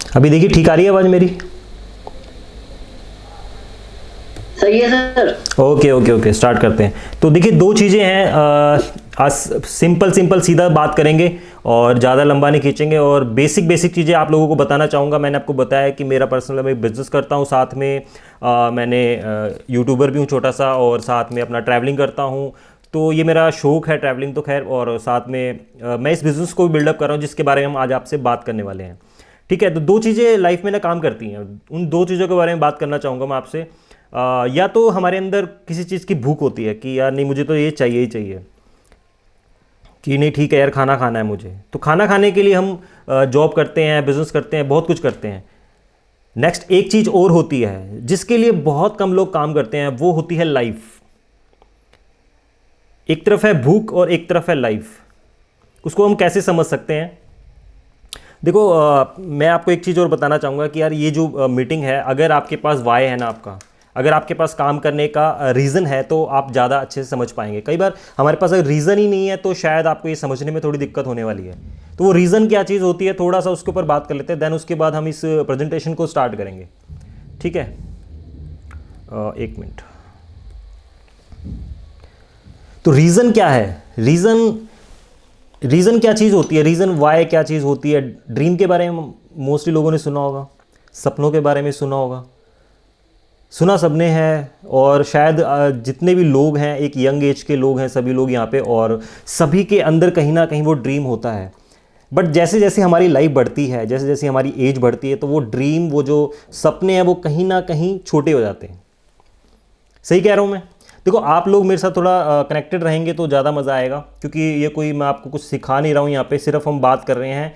अभी देखिए ठीक आ रही है आवाज़ मेरी? सही है sir. Okay okay okay, start करते हैं। तो देखिए दो चीज़ें हैं, आज सिंपल सिंपल सीधा बात करेंगे और ज़्यादा लंबा नहीं खींचेंगे, और बेसिक बेसिक चीज़ें आप लोगों को बताना चाहूँगा। मैंने आपको बताया कि मेरा पर्सनल मैं बिज़नेस करता हूँ, साथ में मैंने यूट्यूबर भी हूँ छोटा सा, और साथ में अपना ट्रैवलिंग करता हूँ। तो ये मेरा शौक है ट्रैवलिंग तो खैर, और साथ में मैं इस बिज़नेस को भी बिल्डअप कर रहा हूँ जिसके बारे में हम आज आपसे बात करने वाले हैं। ठीक है, तो दो चीज़ें लाइफ में ना काम करती हैं, उन दो चीज़ों के बारे में बात करना चाहूँगा मैं आपसे। या तो हमारे अंदर किसी चीज़ की भूख होती है कि यार नहीं मुझे तो ये चाहिए ही चाहिए, कि नहीं ठीक है यार खाना खाना है मुझे, तो खाना खाने के लिए हम जॉब करते हैं, बिजनेस करते हैं, बहुत कुछ करते हैं। नेक्स्ट एक चीज़ और होती है जिसके लिए बहुत कम लोग काम करते हैं, वो होती है लाइफ। एक तरफ है भूख और एक तरफ है लाइफ। उसको हम कैसे समझ सकते हैं? देखो मैं आपको एक चीज़ और बताना चाहूँगा कि यार ये जो मीटिंग है, अगर आपके पास वाई है ना आपका, अगर आपके पास काम करने का रीज़न है तो आप ज़्यादा अच्छे से समझ पाएंगे। कई बार हमारे पास अगर रीज़न ही नहीं है तो शायद आपको ये समझने में थोड़ी दिक्कत होने वाली है। तो वो रीज़न क्या चीज़ होती है, थोड़ा सा उसके ऊपर बात कर लेते हैं, देन उसके बाद हम इस प्रेजेंटेशन को स्टार्ट करेंगे। ठीक है, एक मिनट। तो रीज़न क्या है? रीज़न क्या चीज़ होती है, रीज़न वाई क्या चीज़ होती है? ड्रीम के बारे में मोस्टली लोगों ने सुना होगा, सपनों के बारे में सुना होगा, सुना सबने है। और शायद जितने भी लोग हैं, एक यंग एज के लोग हैं सभी लोग यहाँ पे, और सभी के अंदर कहीं ना कहीं वो ड्रीम होता है। बट जैसे जैसे हमारी लाइफ बढ़ती है, जैसे जैसे हमारी एज बढ़ती है, तो वो ड्रीम, वो जो सपने हैं, वो कहीं ना कहीं छोटे हो जाते हैं। सही कह रहा हूँ मैं? देखो आप लोग मेरे साथ थोड़ा कनेक्टेड रहेंगे तो ज़्यादा मज़ा आएगा, क्योंकि ये कोई मैं आपको कुछ सिखा नहीं रहा हूँ यहाँ पे, सिर्फ हम बात कर रहे हैं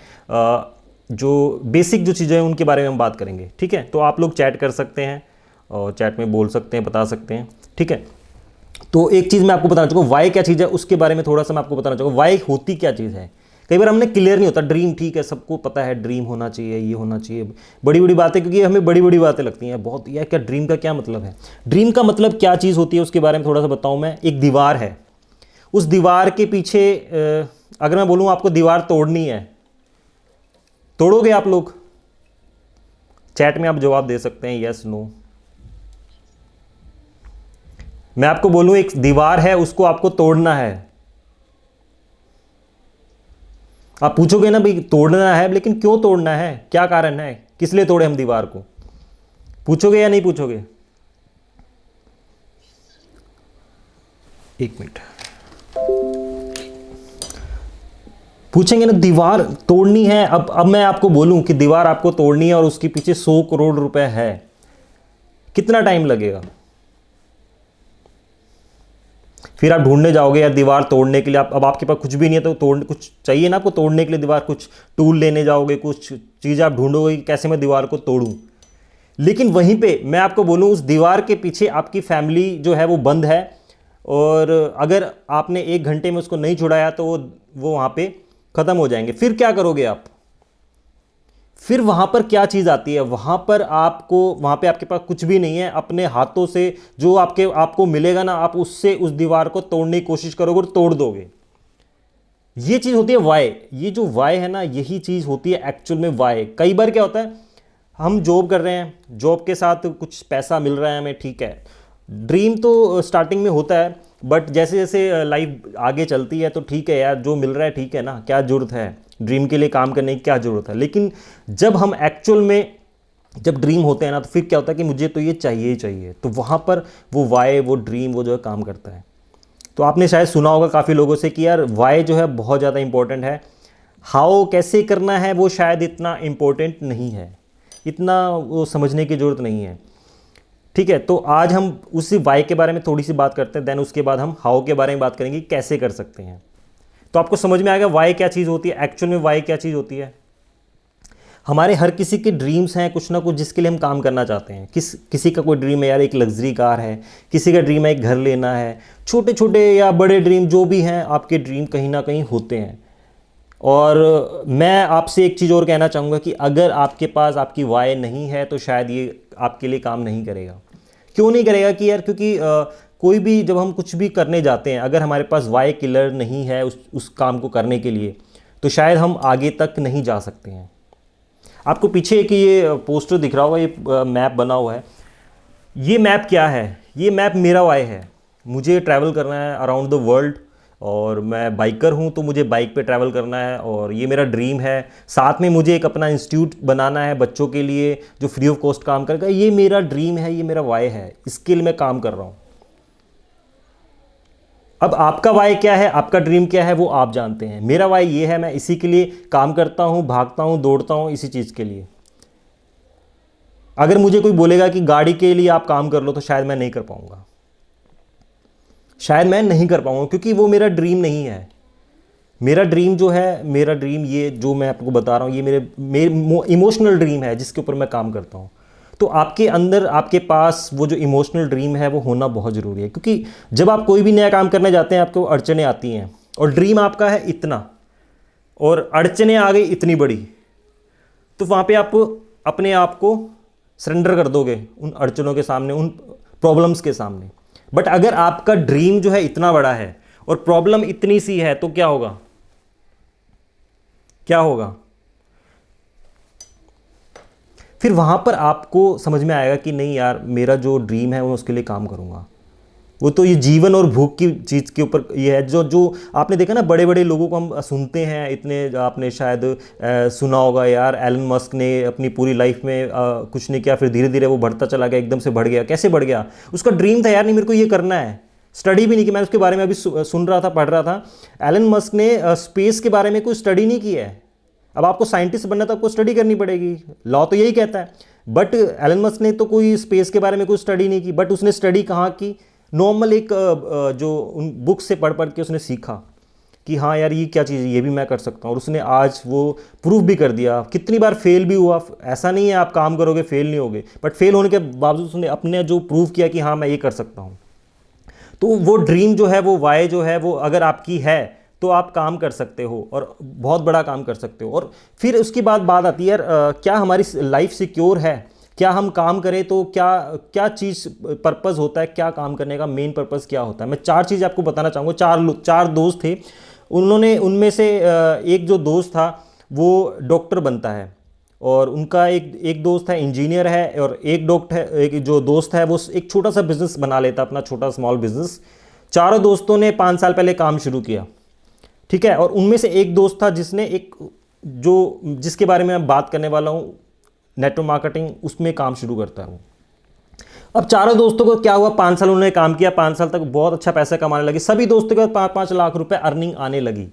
जो बेसिक जो चीज़ें हैं उनके बारे में हम बात करेंगे। ठीक है, तो आप लोग चैट कर सकते हैं और चैट में बोल सकते हैं, बता सकते हैं। ठीक है, तो एक चीज़ मैं आपको बताना चाहूँगा, वाई क्या चीज़ है उसके बारे में थोड़ा सा मैं आपको बताना चाहूँगा। वाई होती क्या चीज़ है? कई बार हमने क्लियर नहीं होता। ड्रीम ठीक है, सबको पता है ड्रीम होना चाहिए, ये होना चाहिए, बड़ी बड़ी बातें, क्योंकि हमें बड़ी बड़ी बातें लगती हैं बहुत। यार क्या ड्रीम का क्या मतलब है? ड्रीम का मतलब क्या चीज़ होती है उसके बारे में थोड़ा सा बताऊँ मैं। एक दीवार है, उस दीवार के पीछे अगर मैं बोलूँ आपको दीवार तोड़नी है, तोड़ोगे आप लोग? चैट में आप जवाब दे सकते हैं, यस नो। मैं आपको बोलूं एक दीवार है, उसको आपको तोड़ना है, आप पूछोगे ना भाई तोड़ना है, लेकिन क्यों तोड़ना है, क्या कारण है, किस लिए तोड़े हम दीवार को? पूछोगे या नहीं पूछोगे? एक मिनट, पूछेंगे ना। दीवार तोड़नी है। अब मैं आपको बोलूं कि दीवार आपको तोड़नी है और उसके पीछे 100 करोड़ रुपए है, कितना टाइम लगेगा? फिर आप ढूंढने जाओगे यार दीवार तोड़ने के लिए। अब आपके पास कुछ भी नहीं है तो तोड़ कुछ चाहिए ना आपको तोड़ने के लिए दीवार, कुछ टूल लेने जाओगे, कुछ चीज़ आप ढूंढोगे कि कैसे मैं दीवार को तोड़ूं। लेकिन वहीं पे मैं आपको बोलूं, उस दीवार के पीछे आपकी फैमिली जो है वो बंद है, और अगर आपने 1 घंटे में उसको नहीं छुड़ाया तो वो वहाँ पे ख़त्म हो जाएंगे। फिर क्या करोगे आप? फिर वहाँ पर क्या चीज़ आती है? वहाँ पर वहाँ पे आपके पास कुछ भी नहीं है। अपने हाथों से जो आपको मिलेगा ना, आप उससे उस दीवार को तोड़ने की कोशिश करोगे और तोड़ दोगे। ये चीज़ होती है वाई। ये जो वाई है ना, यही चीज़ होती है एक्चुअल में वाई। कई बार क्या होता है, हम जॉब कर रहे हैं, जॉब के साथ कुछ पैसा मिल रहा है हमें, ठीक है, ड्रीम तो स्टार्टिंग में होता है, बट जैसे जैसे लाइफ आगे चलती है तो ठीक है यार जो मिल रहा है ठीक है ना, क्या ज़रूरत है ड्रीम के लिए काम करने की, क्या ज़रूरत है? लेकिन जब हम एक्चुअल में जब ड्रीम होते हैं ना, तो फिर क्या होता है कि मुझे तो ये चाहिए ही चाहिए। तो वहाँ पर वो वाई, वो ड्रीम, वो जो है काम करता है। तो आपने शायद सुना होगा काफ़ी लोगों से कि यार वाई जो है बहुत ज़्यादा इंपॉर्टेंट है, हाउ कैसे करना है वो शायद इतना इम्पोर्टेंट नहीं है, इतना वो समझने की ज़रूरत नहीं है। ठीक है, तो आज हम उसी वाई के बारे में थोड़ी सी बात करते हैं, देन उसके बाद हम हाउ के बारे में बात करेंगे, कैसे कर सकते हैं। तो आपको समझ में आएगा वाई क्या चीज़ होती है, एक्चुअल में वाई क्या चीज़ होती है। हमारे हर किसी के ड्रीम्स हैं कुछ ना कुछ जिसके लिए हम काम करना चाहते हैं। किसी का कोई ड्रीम है यार एक लग्जरी कार है, किसी का ड्रीम है एक घर लेना है, छोटे छोटे या बड़े ड्रीम जो भी हैं, आपके ड्रीम कहीं ना कहीं होते हैं। और मैं आपसे एक चीज़ और कहना चाहूँगा कि अगर आपके पास आपकी वाई नहीं है तो शायद ये आपके लिए काम नहीं करेगा। क्यों नहीं करेगा? कि यार क्योंकि कोई भी जब हम कुछ भी करने जाते हैं, अगर हमारे पास वाई क्लियर नहीं है उस काम को करने के लिए, तो शायद हम आगे तक नहीं जा सकते हैं। आपको पीछे एक ये पोस्टर दिख रहा होगा, ये मैप बना हुआ है। ये मैप क्या है? ये मैप मेरा वाई है। मुझे ट्रैवल करना है अराउंड द वर्ल्ड, और मैं बाइकर हूँ तो मुझे बाइक पे ट्रैवल करना है, और ये मेरा ड्रीम है। साथ में मुझे एक अपना इंस्टीट्यूट बनाना है बच्चों के लिए जो फ्री ऑफ कॉस्ट काम करेगा। ये मेरा ड्रीम है, ये मेरा वाई है, इसके लिए मैं काम कर रहा हूँ। अब आपका वाई क्या है, आपका ड्रीम क्या है, वो आप जानते हैं। मेरा वाई ये है, मैं इसी के लिए काम करता हूँ, भागता हूँ, दौड़ता हूँ, इसी चीज़ के लिए। अगर मुझे कोई बोलेगा कि गाड़ी के लिए आप काम कर लो, तो शायद मैं नहीं कर पाऊंगा, शायद मैं नहीं कर पाऊंगा, क्योंकि वो मेरा ड्रीम नहीं है। मेरा ड्रीम जो है, मेरा ड्रीम ये जो मैं आपको बता रहा हूँ, ये मेरे इमोशनल ड्रीम है जिसके ऊपर मैं काम करता हूँ। तो आपके अंदर, आपके पास वो जो इमोशनल ड्रीम है वो होना बहुत ज़रूरी है, क्योंकि जब आप कोई भी नया काम करने जाते हैं आपको अड़चने आती हैं, और ड्रीम आपका है इतना और अड़चने आ गई इतनी बड़ी, तो वहाँ पे आप अपने आप को सरेंडर कर दोगे उन अड़चनों के सामने, उन प्रॉब्लम्स के सामने। बट अगर आपका ड्रीम जो है इतना बड़ा है और प्रॉब्लम इतनी सी है, तो क्या होगा? क्या होगा? फिर वहां पर आपको समझ में आएगा कि नहीं यार, मेरा जो ड्रीम है मैं उसके लिए काम करूंगा। वो तो ये जीवन और भूख की चीज़ के ऊपर ये है। जो जो आपने देखा ना, बड़े बड़े लोगों को हम सुनते हैं इतने, आपने शायद सुना होगा यार, एलन मस्क ने अपनी पूरी लाइफ में कुछ नहीं किया, फिर धीरे धीरे वो बढ़ता चला गया, एकदम से बढ़ गया। कैसे बढ़ गया? उसका ड्रीम था यार, नहीं मेरे को ये करना है, स्टडी भी नहीं की। मैं उसके बारे में अभी सुन रहा था, पढ़ रहा था। एलन मस्क ने स्पेस के बारे में कोई स्टडी नहीं की है। अब आपको साइंटिस्ट बनना तो आपको स्टडी करनी पड़ेगी, लॉ तो यही कहता है। बट एलन मस्क ने तो कोई स्पेस के बारे में कोई स्टडी नहीं की, बट उसने स्टडी कहाँ की? नॉर्मल एक जो उन बुक से पढ़ पढ़ के उसने सीखा कि हाँ यार ये क्या चीज़ है, ये भी मैं कर सकता हूँ, और उसने आज वो प्रूव भी कर दिया। कितनी बार फेल भी हुआ, ऐसा नहीं है आप काम करोगे फेल नहीं होगे, बट फेल होने के बावजूद उसने अपने जो प्रूव किया कि हाँ मैं ये कर सकता हूँ। तो वो ड्रीम जो है, वो वाई जो है, वो अगर आपकी है तो आप काम कर सकते हो और बहुत बड़ा काम कर सकते हो। और फिर उसके बाद बात आती है यार, क्या हमारी लाइफ सिक्योर है? क्या हम काम करें तो क्या क्या चीज़ पर्पज़ होता है, क्या काम करने का मेन पर्पज़ क्या होता है? मैं 4 चीज़ आपको बताना चाहूँगा। 4 दोस्त थे, उन्होंने उनमें से एक जो दोस्त था वो डॉक्टर बनता है, और उनका एक दोस्त है इंजीनियर है, और एक जो दोस्त है वो एक छोटा सा बिजनेस बना लेता, अपना छोटा स्मॉल बिजनेस। चारों दोस्तों ने 5 साल पहले काम शुरू किया, ठीक है। और उनमें से एक दोस्त था जिसने जिसके बारे में मैं बात करने वाला हूँ, नेटवर्क मार्केटिंग, उसमें काम शुरू करता हूँ। अब चारों दोस्तों को क्या हुआ, 5 साल उन्होंने काम किया, 5 साल तक बहुत अच्छा पैसा कमाने लगे। सभी दोस्तों के 5-5 लाख रुपए अर्निंग आने लगी,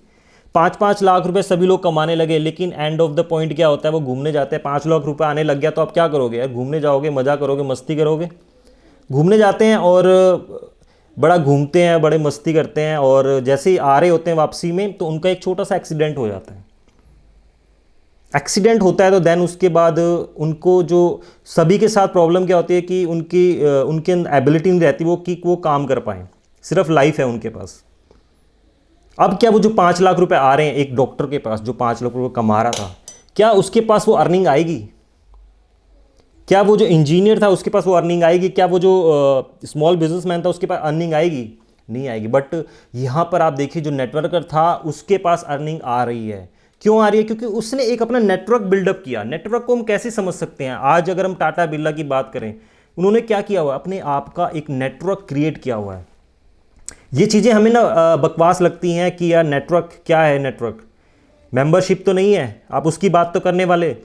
5-5 लाख रुपए सभी लोग कमाने लगे। लेकिन एंड ऑफ द पॉइंट क्या होता है, वो घूमने जाते हैं। 5 लाख रुपए आने लग गया तो आप क्या करोगे यार? घूमने जाओगे, मज़ा करोगे, मस्ती करोगे। घूमने जाते हैं और बड़ा घूमते हैं, बड़े मस्ती करते हैं, और जैसे ही आ रहे होते हैं वापसी में, तो उनका एक छोटा सा एक्सीडेंट हो जाता है। एक्सीडेंट होता है तो देन उसके बाद उनको, जो सभी के साथ प्रॉब्लम क्या होती है कि उनके एबिलिटी नहीं रहती वो काम कर पाएँ, सिर्फ लाइफ है उनके पास। अब क्या वो जो 5 लाख रुपए आ रहे हैं एक डॉक्टर के पास, जो 5 लाख रुपए कमा रहा था, क्या उसके पास वो अर्निंग आएगी? क्या वो जो इंजीनियर था उसके पास वो अर्निंग आएगी? क्या वो जो स्मॉल बिजनेसमैन था उसके पास अर्निंग आएगी? नहीं आएगी। बट यहाँ पर आप देखिए, जो नेटवर्कर था उसके पास अर्निंग आ रही है। क्यों आ रही है? क्योंकि उसने एक अपना नेटवर्क बिल्डअप किया। नेटवर्क को हम कैसे समझ सकते हैं? आज अगर हम टाटा बिरला की बात करें, उन्होंने क्या किया हुआ है? अपने आप का एक नेटवर्क क्रिएट किया हुआ है। ये चीज़ें हमें ना बकवास लगती हैं कि यार नेटवर्क क्या है, नेटवर्क मेंबरशिप तो नहीं है, आप उसकी बात तो करने वाले।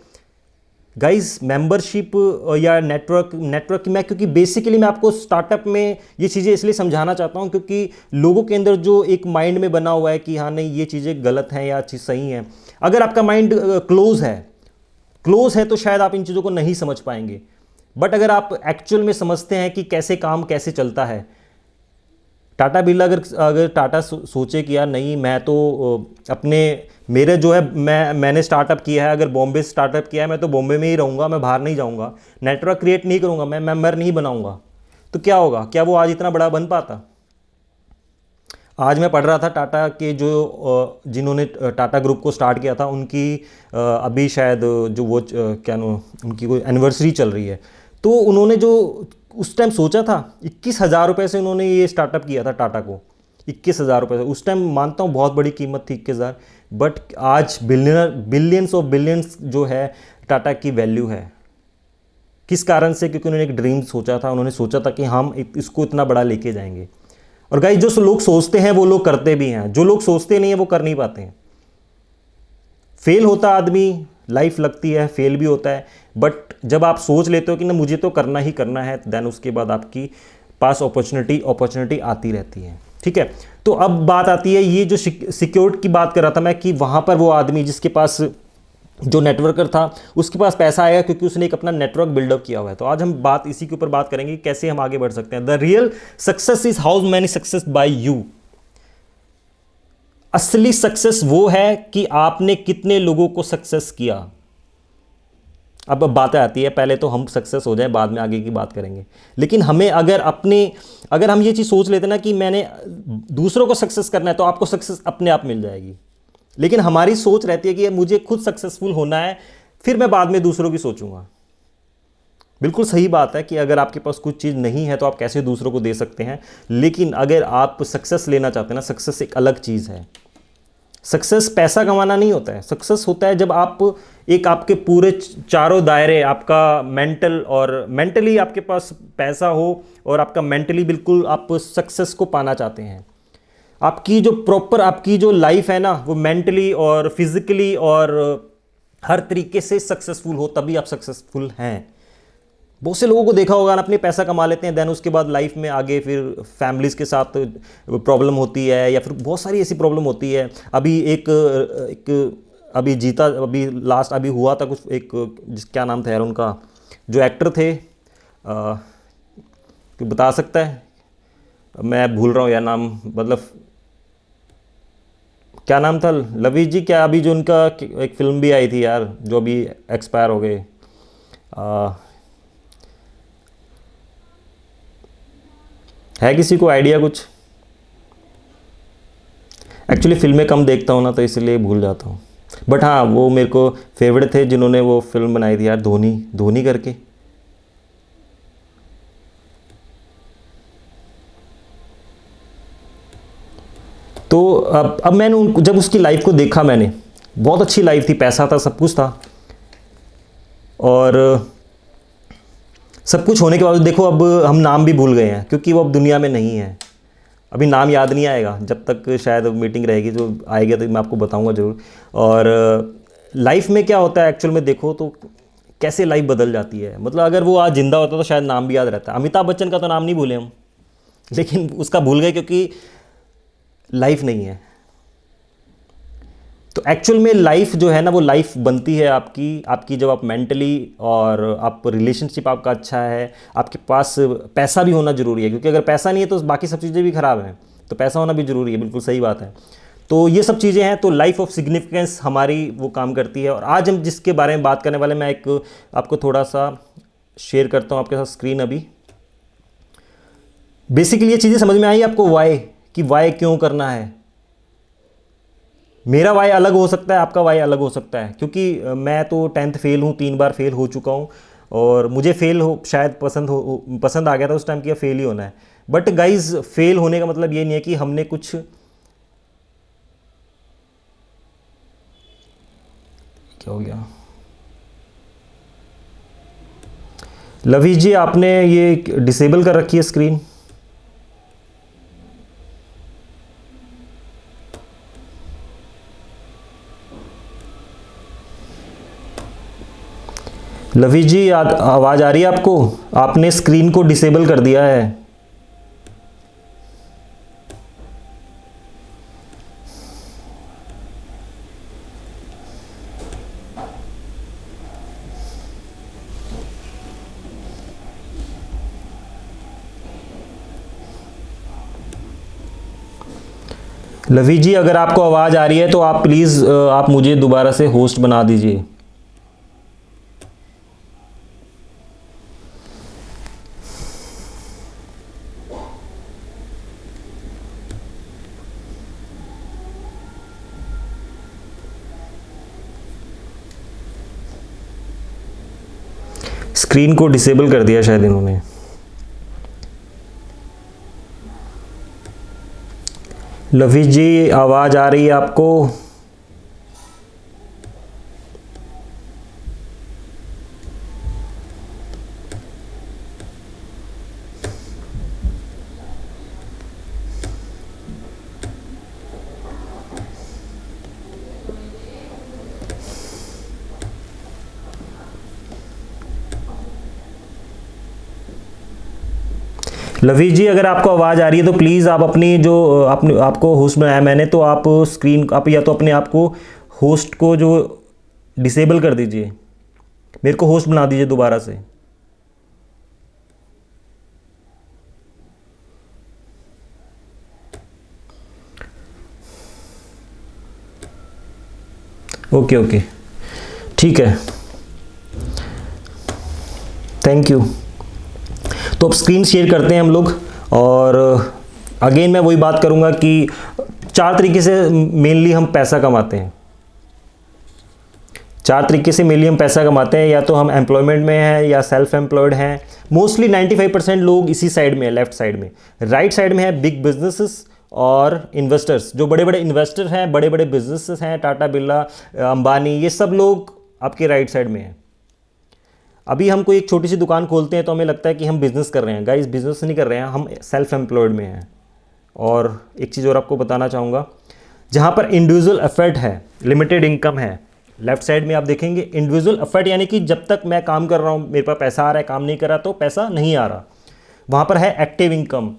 गाइस, मेंबरशिप या नेटवर्क मैं, क्योंकि बेसिकली मैं आपको स्टार्टअप में ये चीज़ें इसलिए समझाना चाहता हूँ क्योंकि लोगों के अंदर जो एक माइंड में बना हुआ है कि हाँ नहीं ये चीज़ें गलत हैं या चीज़ सही है। अगर आपका माइंड क्लोज है तो शायद आप इन चीज़ों को नहीं समझ पाएंगे। बट अगर आप एक्चुअल में समझते हैं कि कैसे काम कैसे चलता है, टाटा बिरला अगर टाटा सोचे कि यार नहीं, मैं तो मेरे जो है मैंने स्टार्टअप किया है, अगर बॉम्बे से स्टार्टअप किया है, मैं तो बॉम्बे में ही रहूँगा, मैं बाहर नहीं जाऊँगा, नेटवर्क क्रिएट नहीं करूँगा, मैं मेंबर नहीं बनाऊँगा, तो क्या होगा? क्या वो आज इतना बड़ा बन पाता? आज मैं पढ़ रहा था टाटा के जिन्होंने टाटा ग्रुप को स्टार्ट किया था, उनकी अभी शायद जो वो क्या उनकी कोई एनिवर्सरी चल रही है। तो उन्होंने जो उस टाइम सोचा था, 21,000 रुपये से उन्होंने ये स्टार्टअप किया था टाटा को, 21,000 रुपये से। उस टाइम मानता हूँ बहुत बड़ी कीमत थी 21,000, बट आज बिलियंस ऑफ बिलियंस जो है टाटा की वैल्यू है। किस कारण से? क्योंकि उन्होंने एक ड्रीम सोचा था, उन्होंने सोचा था कि हम इसको इतना बड़ा लेके जाएंगे। और गाइस, जो लोग सोचते हैं वो लोग करते भी हैं, जो लोग सोचते नहीं हैं वो कर नहीं पाते हैं। फेल होता आदमी, लाइफ लगती है, फेल भी होता है, बट जब आप सोच लेते हो कि ना मुझे तो करना ही करना है, देन उसके बाद आपकी पास अपॉर्चुनिटी आती रहती है। ठीक है, तो अब बात आती है ये जो सिक्योरिटी की बात कर रहा था मैं, कि वहाँ पर वो आदमी जिसके पास जो नेटवर्कर था उसके पास पैसा आएगा क्योंकि उसने एक अपना नेटवर्क बिल्डअप किया हुआ है। तो आज हम बात इसी के ऊपर बात करेंगे, कैसे हम आगे बढ़ सकते हैं। The real success is how many success by you. असली सक्सेस वो है कि आपने कितने लोगों को सक्सेस किया। अब बातें आती है, पहले तो हम सक्सेस हो जाए, बाद में आगे की बात करेंगे। लेकिन हमें अगर हम ये चीज़ सोच लेते ना कि मैंने दूसरों को सक्सेस करना है, तो आपको सक्सेस अपने आप मिल जाएगी। लेकिन हमारी सोच रहती है कि मुझे खुद सक्सेसफुल होना है, फिर मैं बाद में दूसरों की सोचूंगा। बिल्कुल सही बात है कि अगर आपके पास कुछ चीज़ नहीं है तो आप कैसे दूसरों को दे सकते हैं। लेकिन अगर आप सक्सेस लेना चाहते हैं ना, सक्सेस एक अलग चीज़ है। सक्सेस पैसा कमाना नहीं होता है। सक्सेस होता है जब आप आपके पूरे चारों दायरे, आपका मेंटली आपके पास पैसा हो और आपका मेंटली बिल्कुल आप सक्सेस को पाना चाहते हैं। आपकी जो प्रॉपर आपकी जो लाइफ है ना, वो मेंटली और फिजिकली और हर तरीके से सक्सेसफुल हो, तभी आप सक्सेसफुल हैं। बहुत से लोगों को देखा होगा ना, अपने पैसा कमा लेते हैं, देन उसके बाद लाइफ में आगे फिर फैमिलीज़ के साथ प्रॉब्लम होती है, या फिर बहुत सारी ऐसी प्रॉब्लम होती है। अभी अभी लास्ट अभी हुआ था कुछ, क्या नाम था यार उनका, जो एक्टर थे, बता सकता है? मैं भूल रहा हूँ यार नाम, मतलब क्या नाम था, लवी जी क्या? अभी जो उनका एक फिल्म भी आई थी यार, जो अभी एक्सपायर हो गए, है किसी को आइडिया कुछ? एक्चुअली फिल्में कम देखता हूँ ना, तो इसलिए भूल जाता हूँ। बट हाँ, वो मेरे को फेवरेट थे जिन्होंने वो फिल्म बनाई थी यार, धोनी करके। तो अब मैंने जब उसकी लाइफ को देखा, मैंने बहुत अच्छी लाइफ थी, पैसा था, सब कुछ था, और सब कुछ होने के बाद देखो अब हम नाम भी भूल गए हैं, क्योंकि वो अब दुनिया में नहीं है। अभी नाम याद नहीं आएगा, जब तक शायद मीटिंग रहेगी तो आएगा, तो मैं आपको बताऊंगा ज़रूर। और लाइफ में क्या होता है एक्चुअल में, देखो तो कैसे लाइफ बदल जाती है। मतलब अगर वो आज जिंदा होता तो शायद नाम भी याद रहता। अमिताभ बच्चन का तो नाम नहीं भूले हम, लेकिन उसका भूल गए क्योंकि लाइफ नहीं है। तो एक्चुअल में लाइफ जो है ना, वो लाइफ बनती है आपकी जब आप मेंटली और आप रिलेशनशिप आपका अच्छा है, आपके पास पैसा भी होना ज़रूरी है, क्योंकि अगर पैसा नहीं है तो बाकी सब चीज़ें भी ख़राब हैं। तो पैसा होना भी ज़रूरी है, बिल्कुल सही बात है। तो ये सब चीज़ें हैं, तो लाइफ ऑफ सिग्निफिकेंस हमारी वो काम करती है। और आज हम जिसके बारे में बात करने वाले, मैं आपको थोड़ा सा शेयर करता हूँ आपके साथ स्क्रीन अभी। बेसिकली ये चीज़ें समझ में आई आपको, वाई क्यों करना है। मेरा वाई अलग हो सकता है, आपका वाई अलग हो सकता है, क्योंकि मैं तो 10th फेल हूँ, 3 बार फेल हो चुका हूँ, और मुझे फेल शायद पसंद आ गया था उस टाइम कि फेल ही होना है। बट गाइज, फेल होने का मतलब ये नहीं है कि हमने कुछ, क्या हो गया लवी जी, आपने ये डिसेबल कर रखी है स्क्रीन। लवी जी, आवाज़ आ रही है आपको? आपने स्क्रीन को डिसेबल कर दिया है। लवी जी, अगर आपको आवाज़ आ रही है तो आप प्लीज़ आप मुझे दोबारा से होस्ट बना दीजिए। स्क्रीन को डिसेबल कर दिया शायद इन्होंने। लवी जी, आवाज़ आ रही है आपको? लवी जी, अगर आपको आवाज़ आ रही है तो प्लीज़ आप अपनी जो अपने आपको होस्ट बनाया मैंने, तो आप स्क्रीन आप या तो अपने आप को होस्ट को जो डिसेबल कर दीजिए, मेरे को होस्ट बना दीजिए दोबारा से। ओके ओके, ठीक है, थैंक यू। तो अब स्क्रीन शेयर करते हैं हम लोग, और अगेन मैं वही बात करूंगा कि 4 तरीके से मेनली हम पैसा कमाते हैं। 4 तरीके से मेनली हम पैसा कमाते हैं, या तो हम एम्प्लॉयमेंट में हैं या सेल्फ एम्प्लॉयड हैं। मोस्टली 95% लोग इसी साइड में है, लेफ्ट साइड में। राइट साइड में है बिग बिजनेसेस और इन्वेस्टर्स, जो बड़े बड़े इन्वेस्टर हैं, बड़े बड़े बिजनेसेस हैं, टाटा बिरला, अंबानी, ये सब लोग आपके राइट साइड में हैं। अभी हम कोई एक छोटी सी दुकान खोलते हैं तो हमें लगता है कि हम बिज़नेस कर रहे हैं। गाइस, बिज़नेस नहीं कर रहे हैं, हम सेल्फ एम्प्लॉयड में हैं। और एक चीज़ और आपको बताना चाहूँगा, जहाँ पर इंडिविजुअल एफर्ट है, लिमिटेड इनकम है, लेफ्ट साइड में आप देखेंगे इंडिविजुअल एफर्ट, यानी कि जब तक मैं काम कर रहा हूँ मेरे पास पैसा आ रहा है, काम नहीं कर रहा तो पैसा नहीं आ रहा, वहाँ पर है एक्टिव इनकम।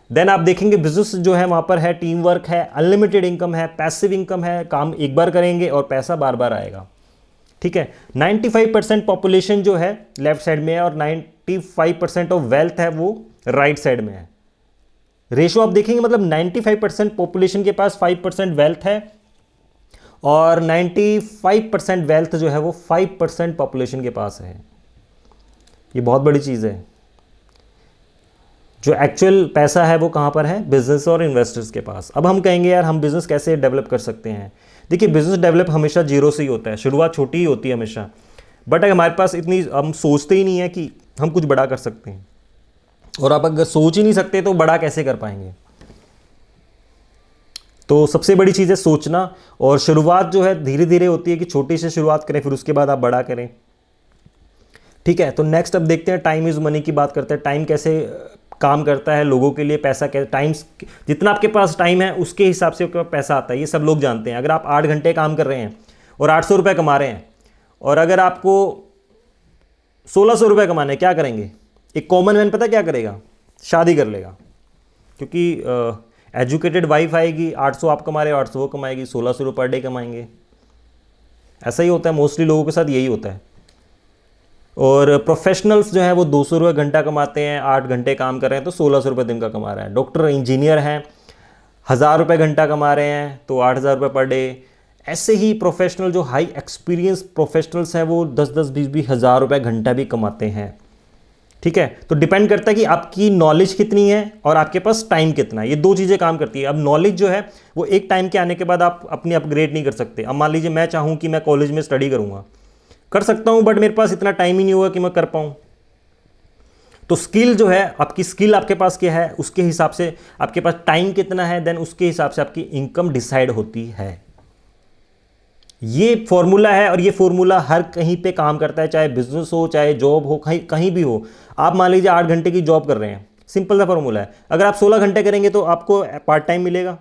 देन आप देखेंगे बिजनेस जो है वहाँ पर है टीम वर्क है, अनलिमिटेड इनकम है, पैसिव इनकम है, काम एक बार करेंगे और पैसा बार बार आएगा। ठीक है, 95% पॉपुलेशन जो है लेफ्ट साइड में है, और 95% ऑफ वेल्थ है वो राइट साइड में है। रेशो आप देखेंगे, मतलब 95% पॉपुलेशन के पास 5% वेल्थ है, और 95% वेल्थ जो है वो 5% पॉपुलेशन के पास है। ये बहुत बड़ी चीज़ है। जो एक्चुअल पैसा है वो कहाँ पर है? बिजनेस और इन्वेस्टर्स के पास। अब हम कहेंगे यार हम बिजनेस कैसे डेवलप कर सकते हैं। देखिए, बिजनेस डेवलप हमेशा जीरो से ही होता है, शुरुआत छोटी ही होती है हमेशा, बट अगर हमारे पास इतनी, हम सोचते ही नहीं है कि हम कुछ बड़ा कर सकते हैं, और आप अगर सोच ही नहीं सकते तो बड़ा कैसे कर पाएंगे। तो सबसे बड़ी चीज़ है सोचना, और शुरुआत जो है धीरे धीरे होती है कि छोटी से शुरुआत करें, फिर उसके बाद आप बड़ा करें। ठीक है, तो नेक्स्ट अब देखते हैं, टाइम इज़ मनी की बात करते हैं। टाइम कैसे काम करता है लोगों के लिए, पैसा कैसे, टाइम जितना आपके पास टाइम है उसके हिसाब से आपके पास पैसा आता है, ये सब लोग जानते हैं। अगर आप 8 घंटे काम कर रहे हैं और 800 रुपये कमा रहे हैं, और अगर आपको 1600 रुपये कमाने, क्या करेंगे? एक कॉमन मैन पता क्या करेगा? शादी कर लेगा, क्योंकि एजुकेटेड वाइफ आएगी, 800 आप कमा रहे हो, 800 वो कमाएगी, 1600 रुपये पर डे कमाएंगे। ऐसा ही होता है, मोस्टली लोगों के साथ यही होता है। और प्रोफेशनल्स जो है वो 200 रुपये घंटा कमाते हैं, 8 घंटे काम कर रहे हैं तो 1600 रुपये दिन का कमा रहा है। डॉक्टर इंजीनियर हैं, 1000 रुपये घंटा कमा रहे हैं तो 8000 रुपये पर डे। ऐसे ही प्रोफेशनल जो हाई एक्सपीरियंस प्रोफेशनल्स हैं वो 10-10, 20-20 हज़ार रुपये घंटा भी कमाते हैं। ठीक है, तो डिपेंड करता है कि आपकी नॉलेज कितनी है और आपके पास टाइम कितना है, ये 2 चीज़ें काम करती है। अब नॉलेज जो है वो एक टाइम के आने के बाद आप अपनी अपग्रेड नहीं कर सकते। अब मान लीजिए मैं चाहूँ कि मैं कॉलेज में स्टडी करूँगा, कर सकता हूं, बट मेरे पास इतना टाइम ही नहीं होगा कि मैं कर पाऊं। तो स्किल जो है, आपकी स्किल आपके पास क्या है उसके हिसाब से, आपके पास टाइम कितना है, देन उसके हिसाब से आपकी इनकम डिसाइड होती है। ये फॉर्मूला है, और ये फॉर्मूला हर कहीं पे काम करता है, चाहे बिजनेस हो, चाहे जॉब हो, कहीं कहीं भी हो। आप मान लीजिए 8 घंटे की जॉब कर रहे हैं, सिंपल सा फॉर्मूला है। अगर आप 16 घंटे करेंगे तो आपको पार्ट टाइम मिलेगा,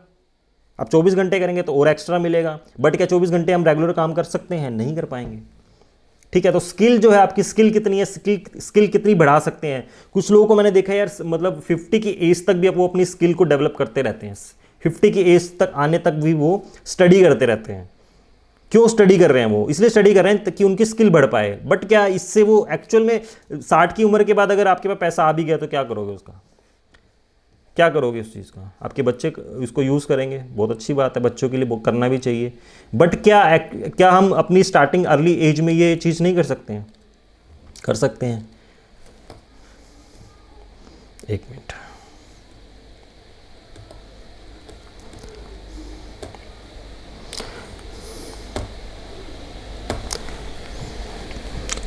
आप 24 घंटे करेंगे तो और एक्स्ट्रा मिलेगा। बट क्या 24 घंटे हम रेगुलर काम कर सकते हैं? नहीं कर पाएंगे। ठीक है, तो स्किल जो है, आपकी स्किल कितनी है, स्किल कितनी बढ़ा सकते हैं। कुछ लोगों को मैंने देखा है यार, मतलब 50 की एज तक भी वो अपनी स्किल को डेवलप करते रहते हैं। 50 की एज तक आने तक भी वो स्टडी करते रहते हैं। क्यों स्टडी कर रहे हैं? वो इसलिए स्टडी कर रहे हैं कि उनकी स्किल बढ़ पाए। बट क्या इससे वो एक्चुअल में 60 की उम्र के बाद अगर आपके पास पैसा आ भी गया तो क्या करोगे उसका? क्या करोगे उस चीज़ का? आपके बच्चे इसको यूज़ करेंगे, बहुत अच्छी बात है, बच्चों के लिए करना भी चाहिए। बट क्या हम अपनी स्टार्टिंग अर्ली एज में ये चीज़ नहीं कर सकते हैं? कर सकते हैं। एक मिनट,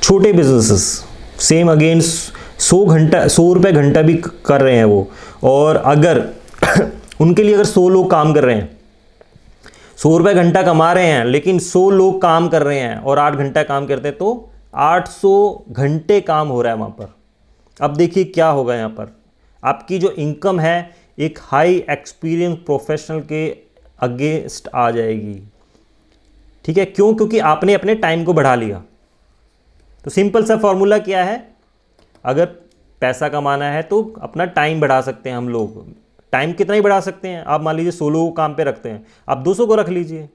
छोटे बिजनेसेस सेम अगेन 100 रुपये घंटा भी कर रहे हैं वो, और अगर उनके लिए अगर 100 लोग काम कर रहे हैं, 100 रुपये घंटा कमा रहे हैं, लेकिन 100 लोग काम कर रहे हैं और 8 घंटा काम करते हैं, तो 800 घंटे काम हो रहा है वहाँ पर। अब देखिए क्या होगा यहाँ पर, आपकी जो इनकम है एक हाई एक्सपीरियंस प्रोफेशनल के अगेंस्ट आ जाएगी। ठीक है, क्यों? क्योंकि आपने अपने टाइम को बढ़ा लिया। तो सिंपल सा फॉर्मूला क्या है, अगर पैसा कमाना है तो अपना टाइम बढ़ा सकते हैं हम लोग। टाइम कितना ही बढ़ा सकते हैं, आप मान लीजिए 16 को काम पे रखते हैं, आप 200 को रख लीजिए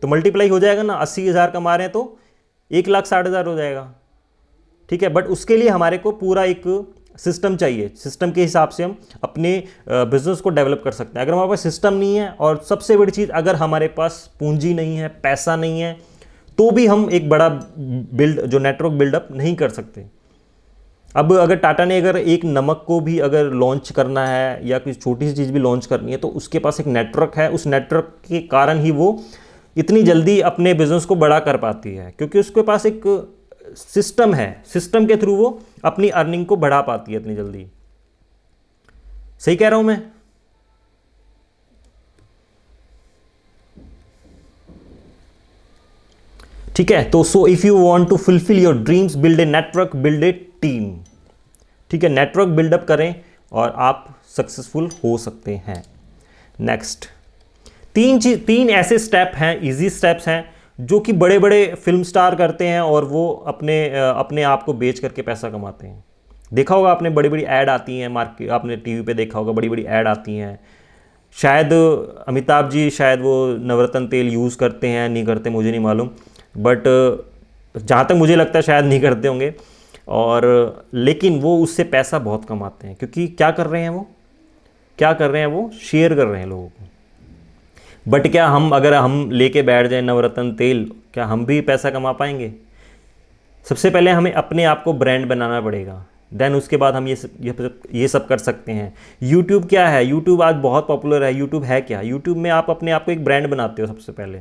तो मल्टीप्लाई हो जाएगा ना। 80,000 कमा रहे हैं तो 1,60,000 हो जाएगा, ठीक है। बट उसके लिए हमारे को पूरा एक सिस्टम चाहिए, सिस्टम के हिसाब से हम अपने बिजनेस को डेवलप कर सकते हैं। अगर हमारे पास सिस्टम नहीं है, और सबसे बड़ी चीज़ अगर हमारे पास पूंजी नहीं है, पैसा नहीं है, तो भी हम एक बड़ा जो नेटवर्क बिल्डअप नहीं कर सकते। अब अगर टाटा ने अगर एक नमक को भी अगर लॉन्च करना है या कोई छोटी सी चीज़ भी लॉन्च करनी है तो उसके पास एक नेटवर्क है, उस नेटवर्क के कारण ही वो इतनी जल्दी अपने बिजनेस को बड़ा कर पाती है, क्योंकि उसके पास एक सिस्टम है, सिस्टम के थ्रू वो अपनी अर्निंग को बढ़ा पाती है इतनी जल्दी। सही कह रहा हूं मैं? ठीक है। तो so if you want to fulfil your dreams, build a network, build a team. ठीक है, नेटवर्क बिल्डअप करें और आप सक्सेसफुल हो सकते हैं। नेक्स्ट, तीन ऐसे स्टेप हैं, इजी स्टेप्स हैं जो कि बड़े बड़े फिल्म स्टार करते हैं और वो अपने आप को बेच करके पैसा कमाते हैं। देखा होगा आपने, बड़ी बड़ी ऐड आती हैं मार्केट, आपने टीवी पे देखा होगा, बड़ी बड़ी ऐड आती हैं। शायद अमिताभ जी शायद वो नवरत्न तेल यूज़ करते हैं, नहीं करते मुझे नहीं मालूम, बट जहाँ तक मुझे लगता है शायद नहीं करते होंगे। और लेकिन वो उससे पैसा बहुत कमाते हैं, क्योंकि क्या कर रहे हैं वो शेयर कर रहे हैं लोगों को। बट क्या अगर हम लेके बैठ जाएं नवरत्न तेल, क्या हम भी पैसा कमा पाएंगे? सबसे पहले हमें अपने आप को ब्रांड बनाना पड़ेगा, देन उसके बाद हम ये सब कर सकते हैं। यूट्यूब क्या है? यूट्यूब आज बहुत पॉपुलर है। यूट्यूब है क्या? यूट्यूब में आप अपने आप को एक ब्रांड बनाते हो। सबसे पहले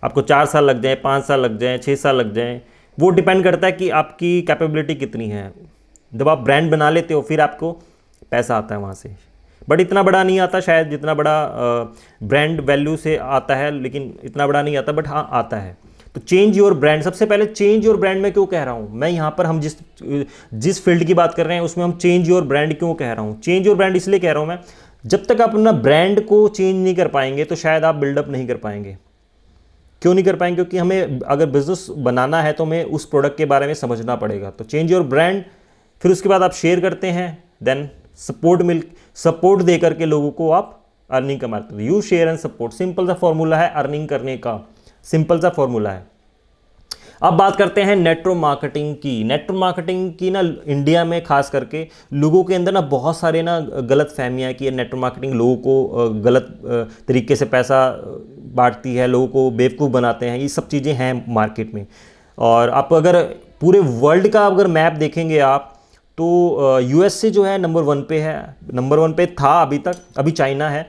आपको 4 साल लग जाए, 5 साल लग जाए, 6 साल लग जाए, वो डिपेंड करता है कि आपकी कैपेबिलिटी कितनी है। जब आप ब्रांड बना लेते हो फिर आपको पैसा आता है वहाँ से, बट इतना बड़ा नहीं आता शायद जितना बड़ा ब्रांड वैल्यू से आता है, लेकिन इतना बड़ा नहीं आता, बट हाँ आता है। तो चेंज योर ब्रांड, सबसे पहले चेंज योर ब्रांड मैं क्यों कह रहा हूँ, मैं यहाँ पर हम जिस फील्ड की बात कर रहे हैं उसमें हम चेंज योर ब्रांड क्यों कह रहा हूँ? चेंज योर ब्रांड इसलिए कह रहा हूँ मैं, जब तक आप अपना ब्रांड को चेंज नहीं कर पाएंगे तो शायद आप बिल्डअप नहीं कर पाएंगे। क्यों नहीं कर पाएंगे? क्योंकि हमें अगर बिजनेस बनाना है तो हमें उस प्रोडक्ट के बारे में समझना पड़ेगा। तो चेंज योर ब्रांड, फिर उसके बाद आप शेयर करते हैं, देन सपोर्ट दे करके लोगों को आप अर्निंग कमाते हो। You share and support, simple सा फॉर्मूला है अर्निंग करने का, सिंपल सा फॉर्मूला है। अब बात करते हैं नेटवर्क मार्केटिंग की। नेटवर्क मार्केटिंग की ना इंडिया में खास करके लोगों के अंदर ना बहुत सारे ना गलत फहमियाँ कि नेटवर्क मार्केटिंग लोगों को गलत तरीके से पैसा बांटती है, लोगों को बेवकूफ़ बनाते हैं, ये सब चीज़ें हैं मार्केट में। और आप अगर पूरे वर्ल्ड का अगर मैप देखेंगे आप तो यूएसए जो है नंबर 1 पे है, नंबर 1 पे था अभी तक, अभी चाइना है।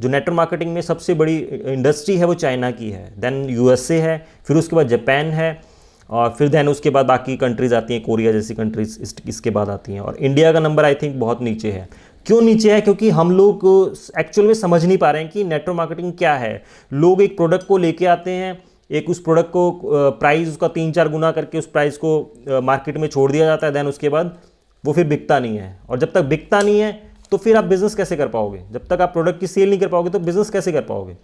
जो नेटवर्क मार्केटिंग में सबसे बड़ी इंडस्ट्री है वो चाइना की है, देन यूएसए है, फिर उसके बाद जापान है, और फिर देन उसके बाद बाकी कंट्रीज़ आती हैं, कोरिया जैसी कंट्रीज इसके बाद आती हैं। और इंडिया का नंबर आई थिंक बहुत नीचे है। क्यों नीचे है? क्योंकि हम लोग एक्चुअल में समझ नहीं पा रहे हैं कि नेटवर्क मार्केटिंग क्या है। लोग एक प्रोडक्ट को लेके आते हैं, एक उस प्रोडक्ट को प्राइस उसका 3-4 गुना करके उस प्राइस को मार्केट में छोड़ दिया जाता है, देन उसके बाद वो फिर बिकता नहीं है। और जब तक बिकता नहीं है तो फिर आप बिज़नेस कैसे कर पाओगे? जब तक आप प्रोडक्ट की सेल नहीं कर पाओगे तो बिज़नेस कैसे कर पाओगे?